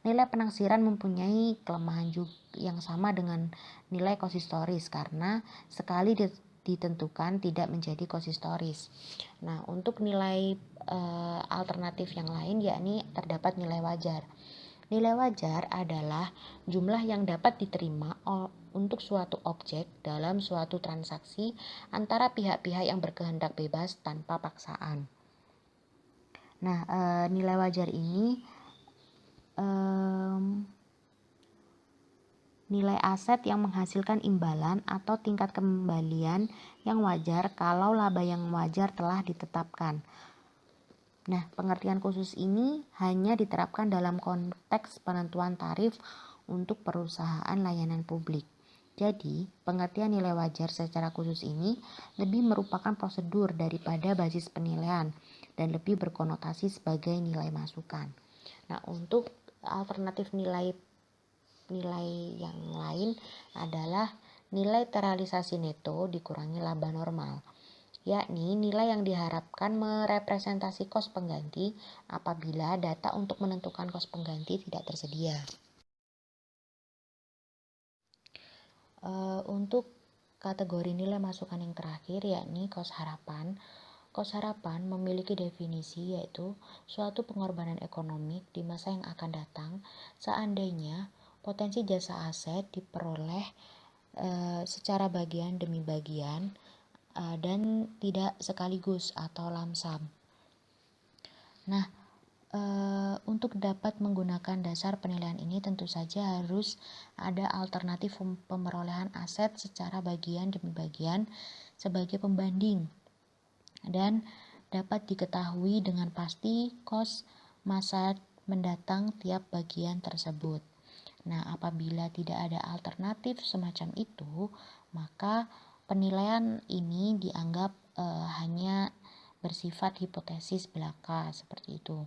nilai penaksiran mempunyai kelemahan yang sama dengan nilai konsistoris karena sekali ditentukan tidak menjadi konsistoris. Nah, untuk nilai alternatif yang lain yakni terdapat nilai wajar. Nilai wajar adalah jumlah yang dapat diterima untuk suatu objek dalam suatu transaksi antara pihak-pihak yang berkehendak bebas tanpa paksaan. Nah, nilai wajar ini nilai aset yang menghasilkan imbalan atau tingkat kembalian yang wajar kalau laba yang wajar telah ditetapkan. Nah, pengertian khusus ini hanya diterapkan dalam konteks penentuan tarif untuk perusahaan layanan publik. Jadi, pengertian nilai wajar secara khusus ini lebih merupakan prosedur daripada basis penilaian dan lebih berkonotasi sebagai nilai masukan. Nah, untuk alternatif nilai yang lain adalah nilai terrealisasi neto dikurangi laba normal, yakni nilai yang diharapkan merepresentasi kos pengganti apabila data untuk menentukan kos pengganti tidak tersedia. Untuk kategori nilai masukan yang terakhir yakni kos harapan. Kos harapan memiliki definisi yaitu suatu pengorbanan ekonomi di masa yang akan datang seandainya potensi jasa aset diperoleh secara bagian demi bagian dan tidak sekaligus atau lamsam. Nah, untuk dapat menggunakan dasar penilaian ini tentu saja harus ada alternatif pemerolehan aset secara bagian demi bagian sebagai pembanding dan dapat diketahui dengan pasti kos masa mendatang tiap bagian tersebut. Nah, apabila tidak ada alternatif semacam itu, maka penilaian ini dianggap hanya bersifat hipotesis belaka seperti itu.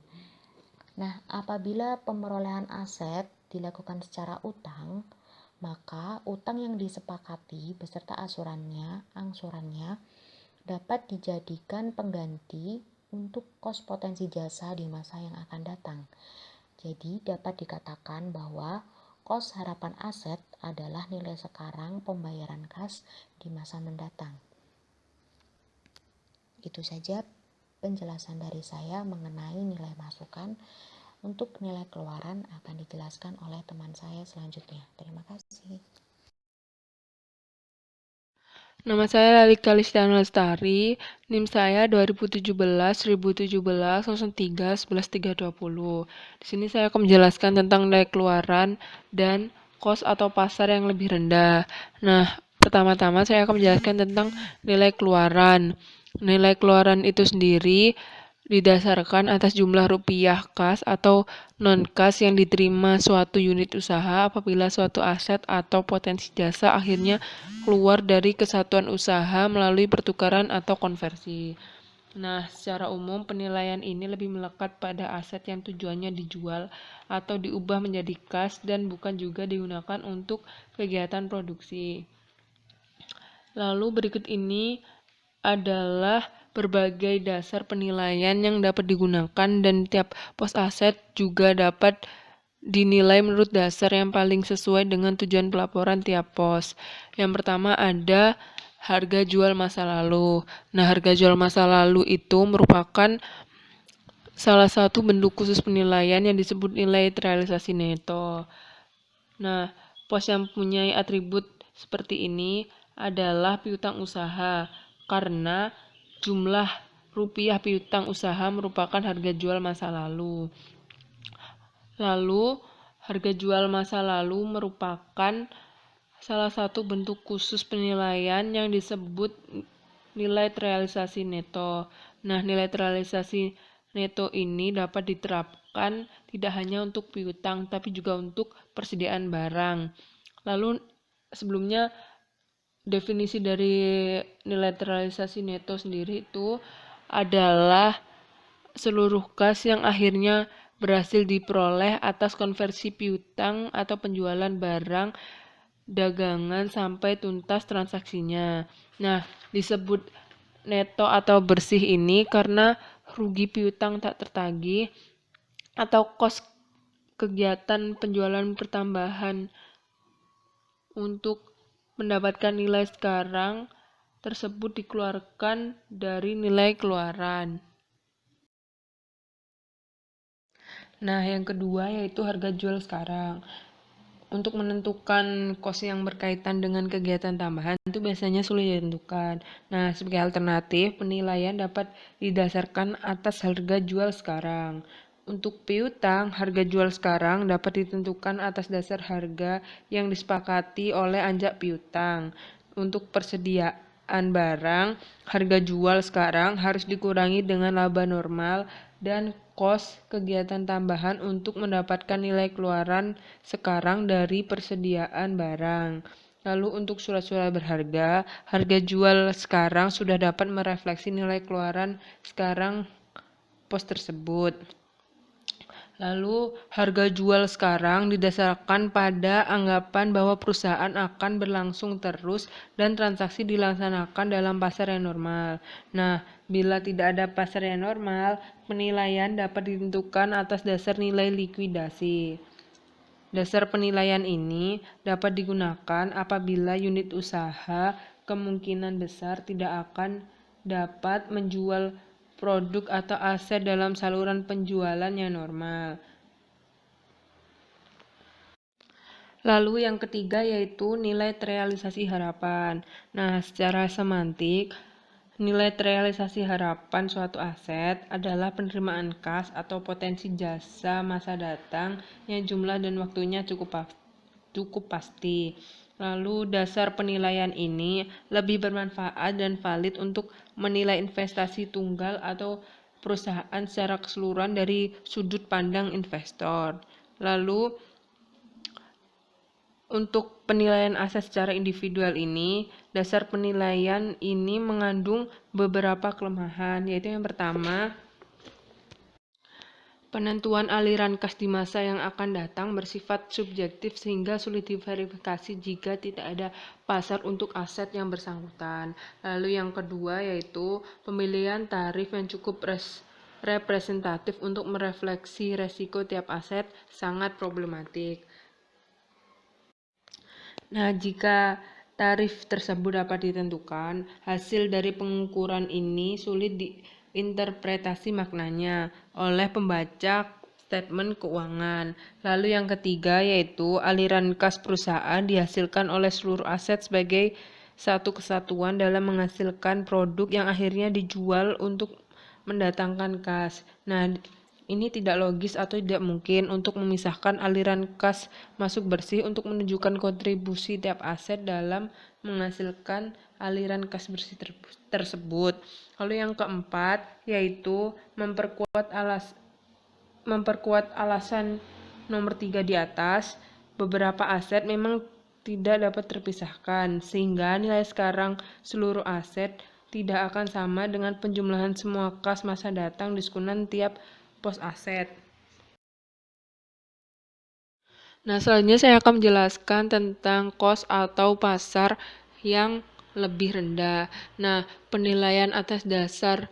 Nah, apabila pemerolehan aset dilakukan secara utang, maka utang yang disepakati beserta angsurannya dapat dijadikan pengganti untuk kos potensi jasa di masa yang akan datang. Jadi, dapat dikatakan bahwa kos harapan aset adalah nilai sekarang pembayaran kas di masa mendatang. Itu saja penjelasan dari saya mengenai nilai masukan. Untuk nilai keluaran akan dijelaskan oleh teman saya selanjutnya. Terima kasih. Nama saya Lalika Listiana Lestari, NIM saya 2017-2003-03-11320. Di sini saya akan menjelaskan tentang nilai keluaran dan kos atau pasar yang lebih rendah. Nah, pertama-tama saya akan menjelaskan tentang nilai keluaran. Nilai keluaran itu sendiri didasarkan atas jumlah rupiah kas atau non-kas yang diterima suatu unit usaha apabila suatu aset atau potensi jasa akhirnya keluar dari kesatuan usaha melalui pertukaran atau konversi. Nah, secara umum penilaian ini lebih melekat pada aset yang tujuannya dijual atau diubah menjadi kas dan bukan juga digunakan untuk kegiatan produksi. Lalu berikut ini adalah berbagai dasar penilaian yang dapat digunakan dan tiap pos aset juga dapat dinilai menurut dasar yang paling sesuai dengan tujuan pelaporan tiap pos. Yang pertama ada harga jual masa lalu. Nah, harga jual masa lalu itu merupakan salah satu bentuk khusus penilaian yang disebut nilai terrealisasi neto. Nah, pos yang mempunyai atribut seperti ini adalah piutang usaha, karena jumlah rupiah piutang usaha merupakan harga jual masa lalu. Lalu, harga jual masa lalu merupakan salah satu bentuk khusus penilaian yang disebut nilai realisasi neto. Nah, nilai realisasi neto ini dapat diterapkan tidak hanya untuk piutang, tapi juga untuk persediaan barang. Lalu, sebelumnya definisi dari nilai realisasi neto sendiri itu adalah seluruh kas yang akhirnya berhasil diperoleh atas konversi piutang atau penjualan barang dagangan sampai tuntas transaksinya. Nah, disebut neto atau bersih ini karena rugi piutang tak tertagih atau kos kegiatan penjualan pertambahan untuk mendapatkan nilai sekarang tersebut dikeluarkan dari nilai keluaran. Nah, yang kedua yaitu harga jual sekarang. Untuk menentukan kos yang berkaitan dengan kegiatan tambahan itu biasanya sulit ditentukan. Nah, sebagai alternatif, penilaian dapat didasarkan atas harga jual sekarang. Untuk piutang, harga jual sekarang dapat ditentukan atas dasar harga yang disepakati oleh anjak piutang. Untuk persediaan barang, harga jual sekarang harus dikurangi dengan laba normal dan kos kegiatan tambahan untuk mendapatkan nilai keluaran sekarang dari persediaan barang. Lalu untuk surat-surat berharga, harga jual sekarang sudah dapat merefleksi nilai keluaran sekarang pos tersebut. Lalu harga jual sekarang didasarkan pada anggapan bahwa perusahaan akan berlangsung terus dan transaksi dilaksanakan dalam pasar yang normal. Nah, bila tidak ada pasar yang normal, penilaian dapat ditentukan atas dasar nilai likuidasi. Dasar penilaian ini dapat digunakan apabila unit usaha kemungkinan besar tidak akan dapat menjual produk atau aset dalam saluran penjualan yang normal. Lalu yang ketiga yaitu nilai realisasi harapan. Nah, secara semantik, nilai realisasi harapan suatu aset adalah penerimaan kas atau potensi jasa masa datang yang jumlah dan waktunya cukup pasti. Lalu dasar penilaian ini lebih bermanfaat dan valid untuk menilai investasi tunggal atau perusahaan secara keseluruhan dari sudut pandang investor. Lalu untuk penilaian aset secara individual ini, dasar penilaian ini mengandung beberapa kelemahan, yaitu yang pertama, penentuan aliran kas di masa yang akan datang bersifat subjektif sehingga sulit diverifikasi jika tidak ada pasar untuk aset yang bersangkutan. Lalu yang kedua yaitu pemilihan tarif yang cukup representatif untuk merefleksi resiko tiap aset sangat problematik. Nah, jika tarif tersebut dapat ditentukan, hasil dari pengukuran ini sulit diinterpretasi maknanya oleh pembaca statement keuangan. Lalu yang ketiga yaitu aliran kas perusahaan dihasilkan oleh seluruh aset sebagai satu kesatuan dalam menghasilkan produk yang akhirnya dijual untuk mendatangkan kas. Nah, ini tidak logis atau tidak mungkin untuk memisahkan aliran kas masuk bersih untuk menunjukkan kontribusi tiap aset dalam menghasilkan aliran kas bersih tersebut. Lalu yang keempat yaitu memperkuat alasan nomor 3 di atas. Beberapa aset memang tidak dapat terpisahkan sehingga nilai sekarang seluruh aset tidak akan sama dengan penjumlahan semua kas masa datang diskunan tiap pos aset. Nah, selanjutnya saya akan menjelaskan tentang kos atau pasar yang lebih rendah. Nah, penilaian atas dasar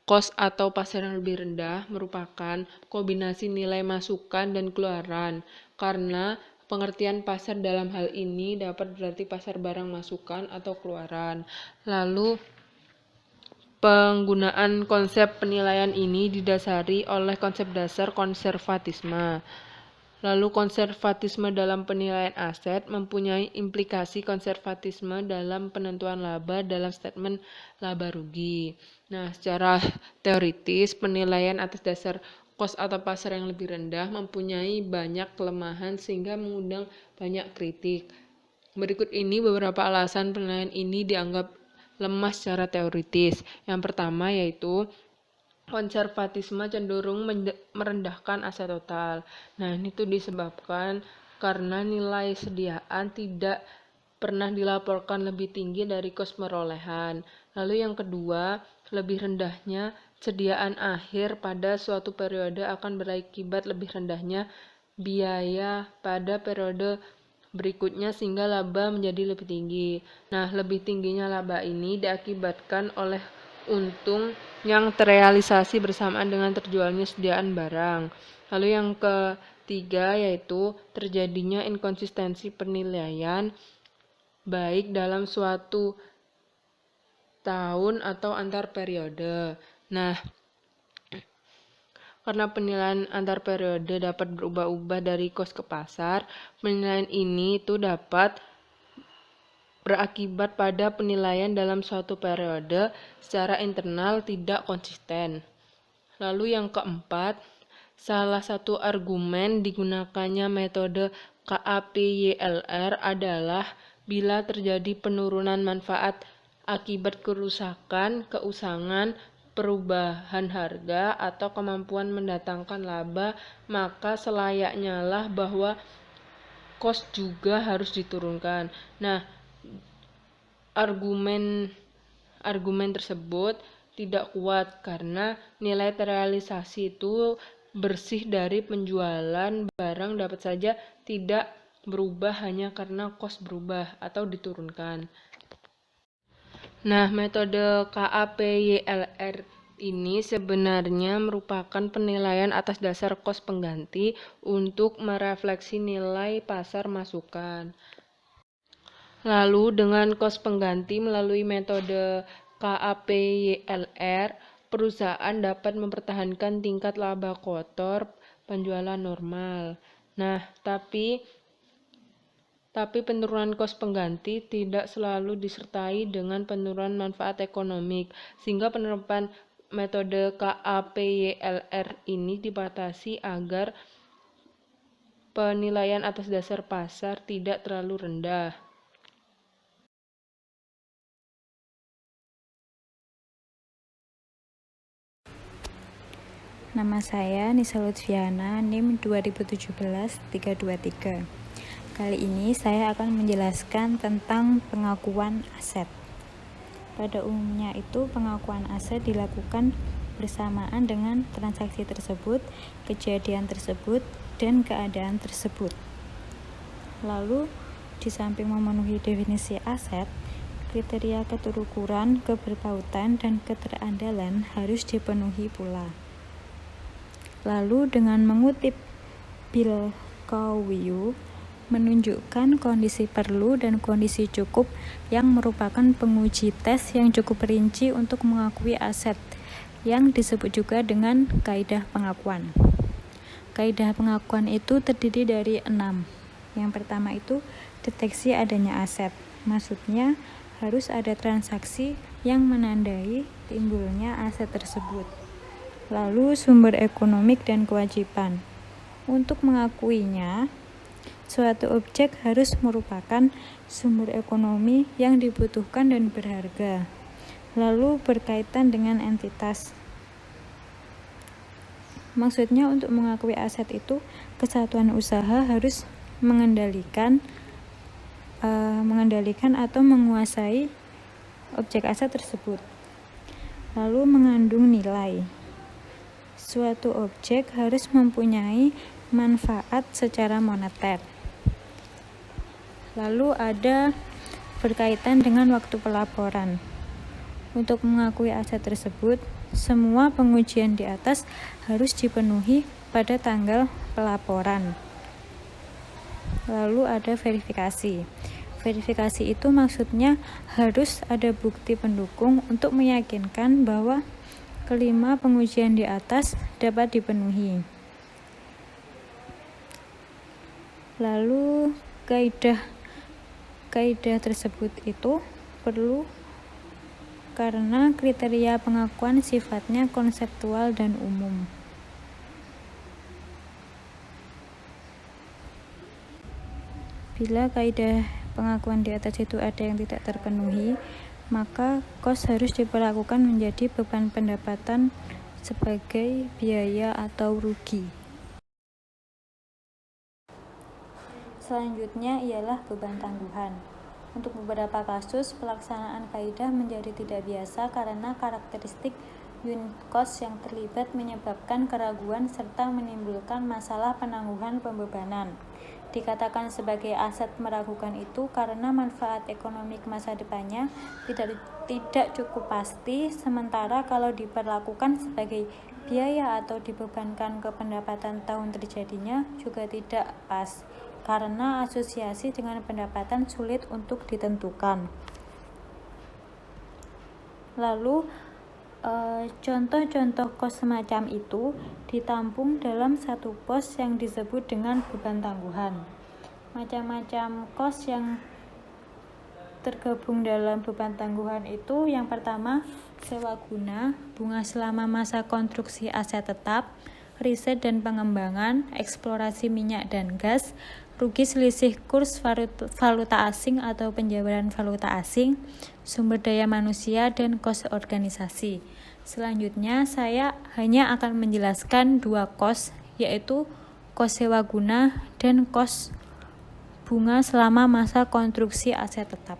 kos atau pasar yang lebih rendah merupakan kombinasi nilai masukan dan keluaran, karena pengertian pasar dalam hal ini dapat berarti pasar barang masukan atau keluaran. Lalu, penggunaan konsep penilaian ini didasari oleh konsep dasar konservatisme. Lalu konservatisme dalam penilaian aset mempunyai implikasi konservatisme dalam penentuan laba dalam statement laba rugi. Nah, secara teoritis penilaian atas dasar kos atau pasar yang lebih rendah mempunyai banyak kelemahan sehingga mengundang banyak kritik. Berikut ini beberapa alasan penilaian ini dianggap lemah secara teoritis. Yang pertama yaitu konservatisme cenderung merendahkan aset total. Nah, ini tuh disebabkan karena nilai sediaan tidak pernah dilaporkan lebih tinggi dari kos perolehan. Lalu yang kedua, lebih rendahnya sediaan akhir pada suatu periode akan berakibat lebih rendahnya biaya pada periode berikutnya sehingga laba menjadi lebih tinggi. Nah, lebih tingginya laba ini diakibatkan oleh untung yang terrealisasi bersamaan dengan terjualnya sediaan barang. Lalu yang ketiga yaitu terjadinya inkonsistensi penilaian baik dalam suatu tahun atau antar periode. Nah, karena penilaian antar periode dapat berubah-ubah dari kos ke pasar, penilaian ini itu dapat berakibat pada penilaian dalam suatu periode secara internal tidak konsisten. Lalu yang keempat, salah satu argumen digunakannya metode KAPYLR adalah bila terjadi penurunan manfaat akibat kerusakan, keusangan, perubahan harga, atau kemampuan mendatangkan laba, maka selayaknya lah bahwa kos juga harus diturunkan. Nah, argumen tersebut tidak kuat karena nilai terrealisasi itu bersih dari penjualan barang dapat saja tidak berubah hanya karena kos berubah atau diturunkan. Nah, metode KAPYLR ini sebenarnya merupakan penilaian atas dasar kos pengganti untuk merefleksi nilai pasar masukan. Lalu dengan kos pengganti melalui metode KAPYLR, perusahaan dapat mempertahankan tingkat laba kotor penjualan normal. Nah, tapi penurunan kos pengganti tidak selalu disertai dengan penurunan manfaat ekonomik, sehingga penerapan metode KAPYLR ini dibatasi agar penilaian atas dasar pasar tidak terlalu rendah. Nama saya Nisa Lutfiana, NIM 2017-323. Kali ini saya akan menjelaskan tentang pengakuan aset. Pada umumnya itu pengakuan aset dilakukan bersamaan dengan transaksi tersebut, kejadian tersebut, dan keadaan tersebut. Lalu, di samping memenuhi definisi aset, kriteria keterukuran, keberpautan, dan keterandalan harus dipenuhi pula. Lalu dengan mengutip Bill Cowiu menunjukkan kondisi perlu dan kondisi cukup yang merupakan penguji tes yang cukup rinci untuk mengakui aset yang disebut juga dengan kaidah pengakuan. Kaidah pengakuan itu terdiri dari 6. Yang pertama itu deteksi adanya aset. Maksudnya harus ada transaksi yang menandai timbulnya aset tersebut. Lalu sumber ekonomik dan kewajiban. Untuk mengakuinya, suatu objek harus merupakan sumber ekonomi yang dibutuhkan dan berharga. Lalu berkaitan dengan entitas. Maksudnya untuk mengakui aset itu, kesatuan usaha harus mengendalikan atau menguasai objek aset tersebut. Lalu mengandung nilai. Suatu objek harus mempunyai manfaat secara moneter. Lalu ada berkaitan dengan waktu pelaporan. Untuk mengakui aset tersebut, semua pengujian di atas harus dipenuhi pada tanggal pelaporan. Lalu ada verifikasi. Verifikasi itu maksudnya harus ada bukti pendukung untuk meyakinkan bahwa kelima pengujian di atas dapat dipenuhi. Lalu kaidah tersebut itu perlu karena kriteria pengakuan sifatnya konseptual dan umum. Bila kaidah pengakuan di atas itu ada yang tidak terpenuhi, maka kos harus diperlakukan menjadi beban pendapatan sebagai biaya atau rugi. Selanjutnya ialah beban tangguhan. Untuk beberapa kasus, pelaksanaan kaidah menjadi tidak biasa karena karakteristik unit cost yang terlibat menyebabkan keraguan serta menimbulkan masalah penangguhan pembebanan. Dikatakan sebagai aset meragukan itu karena manfaat ekonomi masa depannya tidak cukup pasti, sementara kalau diperlakukan sebagai biaya atau dibebankan ke pendapatan tahun terjadinya juga tidak pas, karena asosiasi dengan pendapatan sulit untuk ditentukan. Lalu contoh-contoh kos semacam itu ditampung dalam satu pos yang disebut dengan beban tangguhan. Macam-macam kos yang tergabung dalam beban tangguhan itu, yang pertama sewa guna, bunga selama masa konstruksi aset tetap, riset dan pengembangan, eksplorasi minyak dan gas, rugi selisih kurs valuta asing atau penjabaran valuta asing, sumber daya manusia, dan kos organisasi. Selanjutnya saya hanya akan menjelaskan dua kos, yaitu kos sewa guna dan kos bunga selama masa konstruksi aset tetap.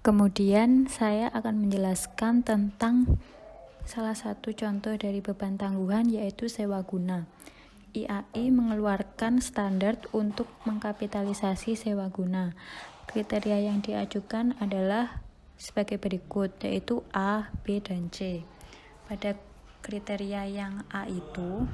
Kemudian saya akan menjelaskan tentang salah satu contoh dari beban tangguhan, yaitu sewa guna. IAI mengeluarkan standar untuk mengkapitalisasi sewa guna. Kriteria yang diajukan adalah sebagai berikut, yaitu A, B, dan C. Pada kriteria yang A itu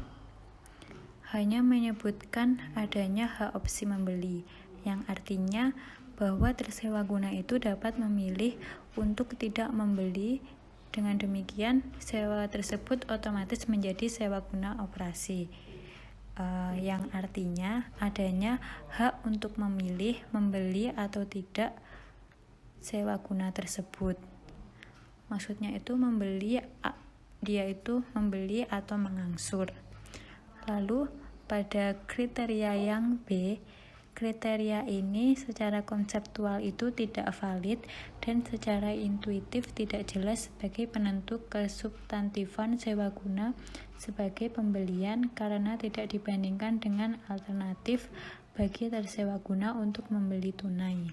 hanya menyebutkan adanya hak opsi membeli, yang artinya bahwa tersewa guna itu dapat memilih untuk tidak membeli. Dengan demikian, sewa tersebut otomatis menjadi sewa guna operasi, yang artinya adanya hak untuk memilih membeli atau tidak sewa guna tersebut. Maksudnya itu dia itu membeli atau mengangsur. Lalu pada kriteria yang B, kriteria ini secara konseptual itu tidak valid dan secara intuitif tidak jelas sebagai penentu kesubstantifan sewa guna sebagai pembelian karena tidak dibandingkan dengan alternatif bagi tersewa guna untuk membeli tunai.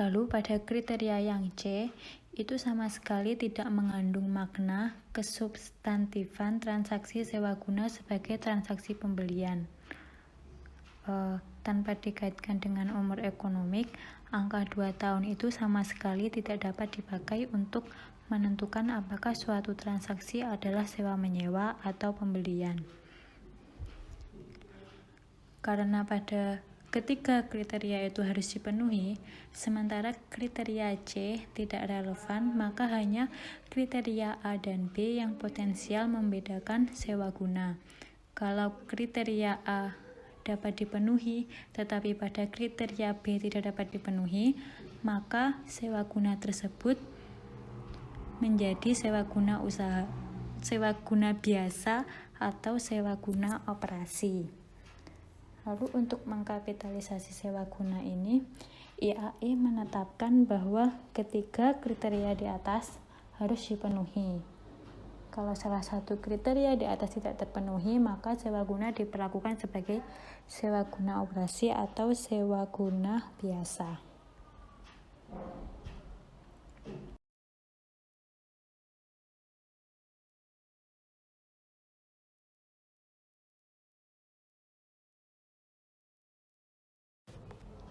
Lalu pada kriteria yang C, itu sama sekali tidak mengandung makna kesubstantifan transaksi sewa guna sebagai transaksi pembelian. Tanpa dikaitkan dengan umur ekonomik, angka 2 tahun itu sama sekali tidak dapat dipakai untuk menentukan apakah suatu transaksi adalah sewa menyewa atau pembelian. Karena pada ketiga kriteria itu harus dipenuhi, sementara kriteria C tidak relevan, maka hanya kriteria A dan B yang potensial membedakan sewa guna. Kalau kriteria A dapat dipenuhi, tetapi pada kriteria B tidak dapat dipenuhi, maka sewa guna tersebut menjadi sewa guna usaha, sewa guna biasa atau sewa guna operasi. Lalu untuk mengkapitalisasi sewa guna ini, IAI menetapkan bahwa ketiga kriteria di atas harus dipenuhi. Kalau salah satu kriteria di atas tidak terpenuhi, maka sewa guna diperlakukan sebagai sewa guna operasi atau sewa guna biasa.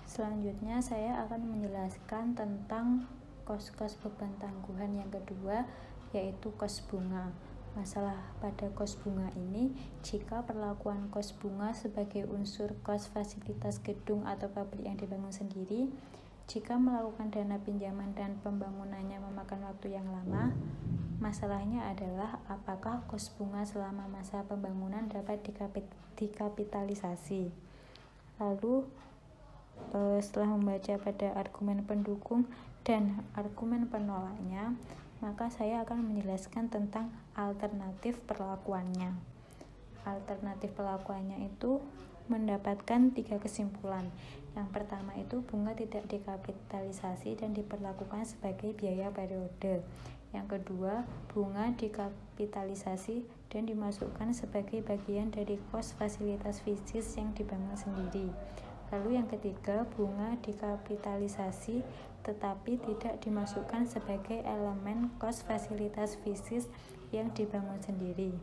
Selanjutnya saya akan menjelaskan tentang kos-kos beban tangguhan yang kedua, yaitu kos bunga. Masalah pada kos bunga ini, jika perlakuan kos bunga sebagai unsur kos fasilitas gedung atau pabrik yang dibangun sendiri, Jika melakukan dana pinjaman dan pembangunannya memakan waktu yang lama, masalahnya adalah apakah kos bunga selama masa pembangunan dapat dikapitalisasi. Lalu setelah membaca pada argumen pendukung dan argumen penolaknya, maka saya akan menjelaskan tentang alternatif perlakuannya. Alternatif perlakuannya itu mendapatkan 3 kesimpulan. Yang pertama itu bunga tidak dikapitalisasi dan diperlakukan sebagai biaya periode. Yang kedua, bunga dikapitalisasi dan dimasukkan sebagai bagian dari kos fasilitas fisik yang dibangun sendiri. Lalu yang ketiga, bunga dikapitalisasi tetapi tidak dimasukkan sebagai elemen kos fasilitas fisik yang dibangun sendiri.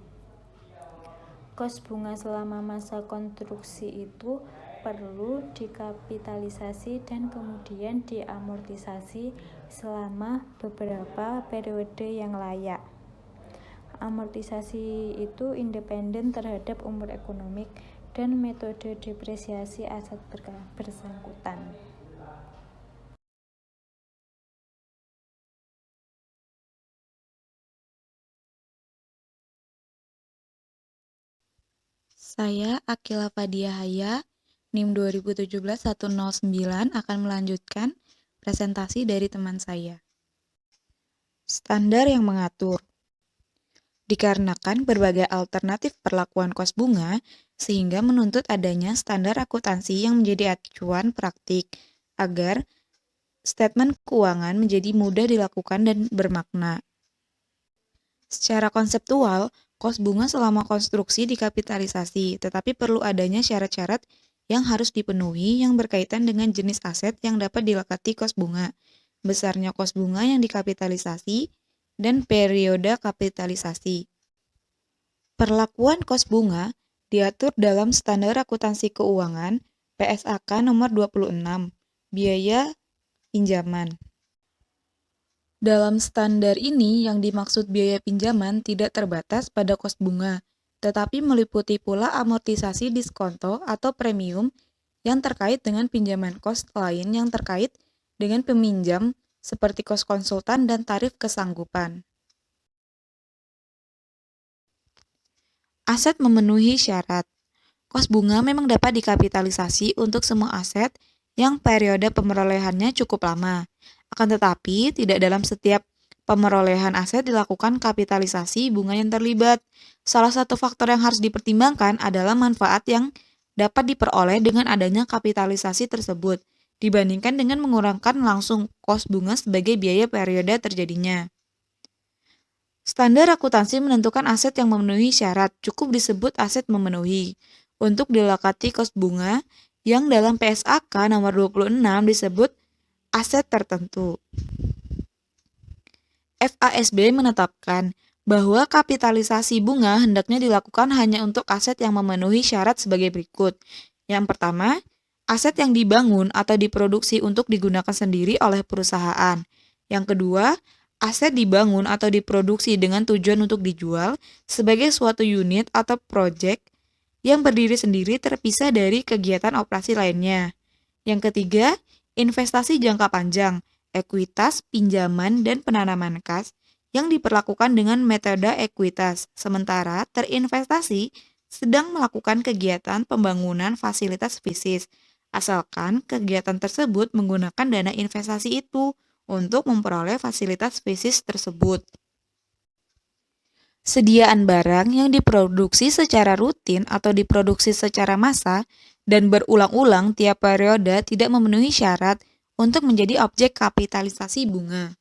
Kos bunga selama masa konstruksi itu perlu dikapitalisasi dan kemudian diamortisasi selama beberapa periode yang layak. Amortisasi itu independen terhadap umur ekonomik dan metode depresiasi aset bersangkutan. Saya Akila Fadia Haya, NIM 2017-109 akan melanjutkan presentasi dari teman saya. Standar yang mengatur. Dikarenakan berbagai alternatif perlakuan kos bunga, sehingga menuntut adanya standar akuntansi yang menjadi acuan praktik, agar statement keuangan menjadi mudah dilakukan dan bermakna. Secara konseptual, kos bunga selama konstruksi dikapitalisasi, tetapi perlu adanya syarat-syarat yang harus dipenuhi yang berkaitan dengan jenis aset yang dapat dilekati kos bunga, besarnya kos bunga yang dikapitalisasi, dan periode kapitalisasi. Perlakuan kos bunga diatur dalam Standar Akuntansi Keuangan PSAK nomor 26, biaya pinjaman. Dalam standar ini yang dimaksud biaya pinjaman tidak terbatas pada kos bunga, tetapi meliputi pula amortisasi diskonto atau premium yang terkait dengan pinjaman kos lain yang terkait dengan peminjam seperti kos konsultan dan tarif kesanggupan. Aset memenuhi syarat. Kos bunga memang dapat dikapitalisasi untuk semua aset yang periode pemerolehannya cukup lama. Akan tetapi, tidak dalam setiap pemerolehan aset dilakukan kapitalisasi bunga yang terlibat. Salah satu faktor yang harus dipertimbangkan adalah manfaat yang dapat diperoleh dengan adanya kapitalisasi tersebut, dibandingkan dengan mengurangkan langsung kos bunga sebagai biaya periode terjadinya. Standar akuntansi menentukan aset yang memenuhi syarat, cukup disebut aset memenuhi, untuk dilekati kos bunga yang dalam PSAK nomor 26 disebut aset tertentu. FASB menetapkan bahwa kapitalisasi bunga hendaknya dilakukan hanya untuk aset yang memenuhi syarat sebagai berikut. Yang pertama, aset yang dibangun atau diproduksi untuk digunakan sendiri oleh perusahaan. Yang kedua, aset dibangun atau diproduksi dengan tujuan untuk dijual sebagai suatu unit atau proyek yang berdiri sendiri terpisah dari kegiatan operasi lainnya. Yang ketiga, investasi jangka panjang, ekuitas, pinjaman, dan penanaman kas yang diperlakukan dengan metode ekuitas, sementara terinvestasi sedang melakukan kegiatan pembangunan fasilitas fisik, asalkan kegiatan tersebut menggunakan dana investasi itu untuk memperoleh fasilitas fisik tersebut. Sediaan barang yang diproduksi secara rutin atau diproduksi secara massal dan berulang-ulang tiap periode tidak memenuhi syarat untuk menjadi objek kapitalisasi bunga.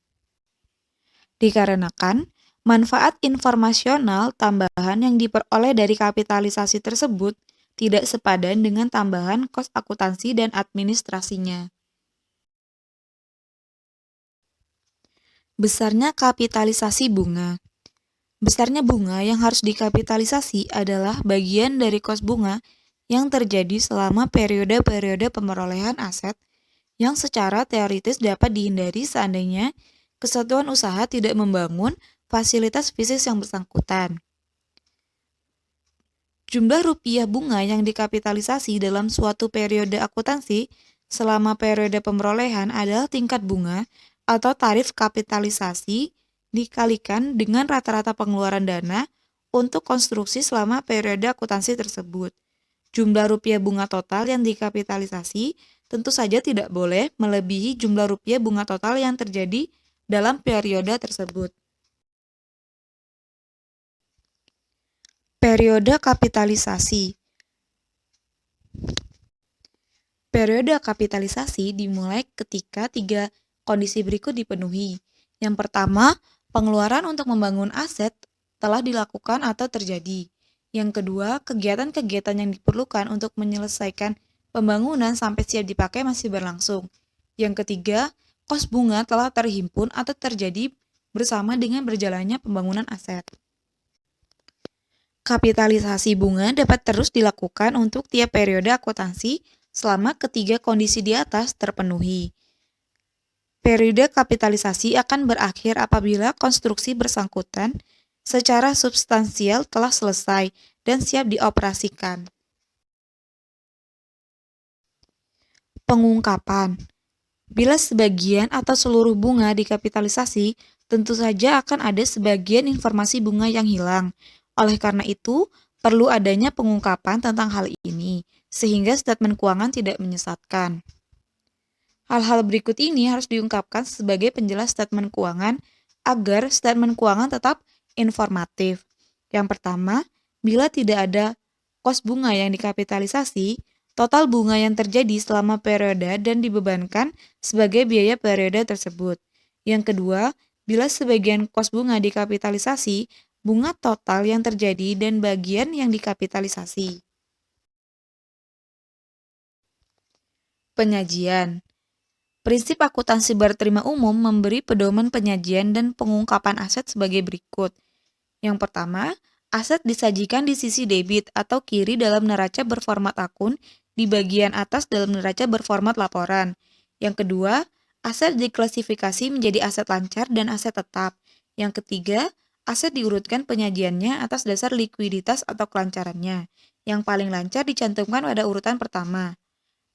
Dikarenakan manfaat informasional tambahan yang diperoleh dari kapitalisasi tersebut tidak sepadan dengan tambahan kos akuntansi dan administrasinya. Besarnya kapitalisasi bunga. Besarnya bunga yang harus dikapitalisasi adalah bagian dari kos bunga yang terjadi selama periode-periode pemerolehan aset yang secara teoritis dapat dihindari seandainya kesatuan usaha tidak membangun fasilitas fisik yang bersangkutan. Jumlah rupiah bunga yang dikapitalisasi dalam suatu periode akuntansi selama periode pemrolehan adalah tingkat bunga atau tarif kapitalisasi dikalikan dengan rata-rata pengeluaran dana untuk konstruksi selama periode akuntansi tersebut. Jumlah rupiah bunga total yang dikapitalisasi tentu saja tidak boleh melebihi jumlah rupiah bunga total yang terjadi dalam periode tersebut. Periode kapitalisasi. Periode kapitalisasi dimulai ketika 3 kondisi berikut dipenuhi. Yang pertama, pengeluaran untuk membangun aset telah dilakukan atau terjadi. Yang kedua, kegiatan-kegiatan yang diperlukan untuk menyelesaikan pembangunan sampai siap dipakai masih berlangsung. Yang ketiga, kos bunga telah terhimpun atau terjadi bersama dengan berjalannya pembangunan aset. Kapitalisasi bunga dapat terus dilakukan untuk tiap periode akuntansi selama ketiga kondisi di atas terpenuhi. Periode kapitalisasi akan berakhir apabila konstruksi bersangkutan secara substansial telah selesai dan siap dioperasikan. Pengungkapan. Bila sebagian atau seluruh bunga dikapitalisasi, tentu saja akan ada sebagian informasi bunga yang hilang. Oleh karena itu, perlu adanya pengungkapan tentang hal ini, sehingga statement keuangan tidak menyesatkan. Hal-hal berikut ini harus diungkapkan sebagai penjelas statement keuangan agar statement keuangan tetap informatif. Yang pertama, bila tidak ada kos bunga yang dikapitalisasi, total bunga yang terjadi selama periode dan dibebankan sebagai biaya periode tersebut. Yang kedua, bila sebagian kos bunga dikapitalisasi, bunga total yang terjadi dan bagian yang dikapitalisasi. Penyajian. Prinsip akuntansi berterima umum memberi pedoman penyajian dan pengungkapan aset sebagai berikut. Yang pertama, aset disajikan di sisi debit atau kiri dalam neraca berformat akun, di bagian atas dalam neraca berformat laporan. Yang kedua, aset diklasifikasi menjadi aset lancar dan aset tetap. Yang ketiga, aset diurutkan penyajiannya atas dasar likuiditas atau kelancarannya. Yang paling lancar dicantumkan pada urutan pertama.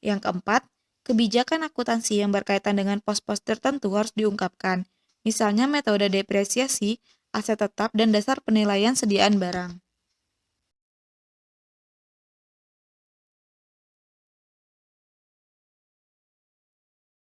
Yang keempat, kebijakan akuntansi yang berkaitan dengan pos-pos tertentu harus diungkapkan. Misalnya metode depresiasi, aset tetap, dan dasar penilaian sediaan barang.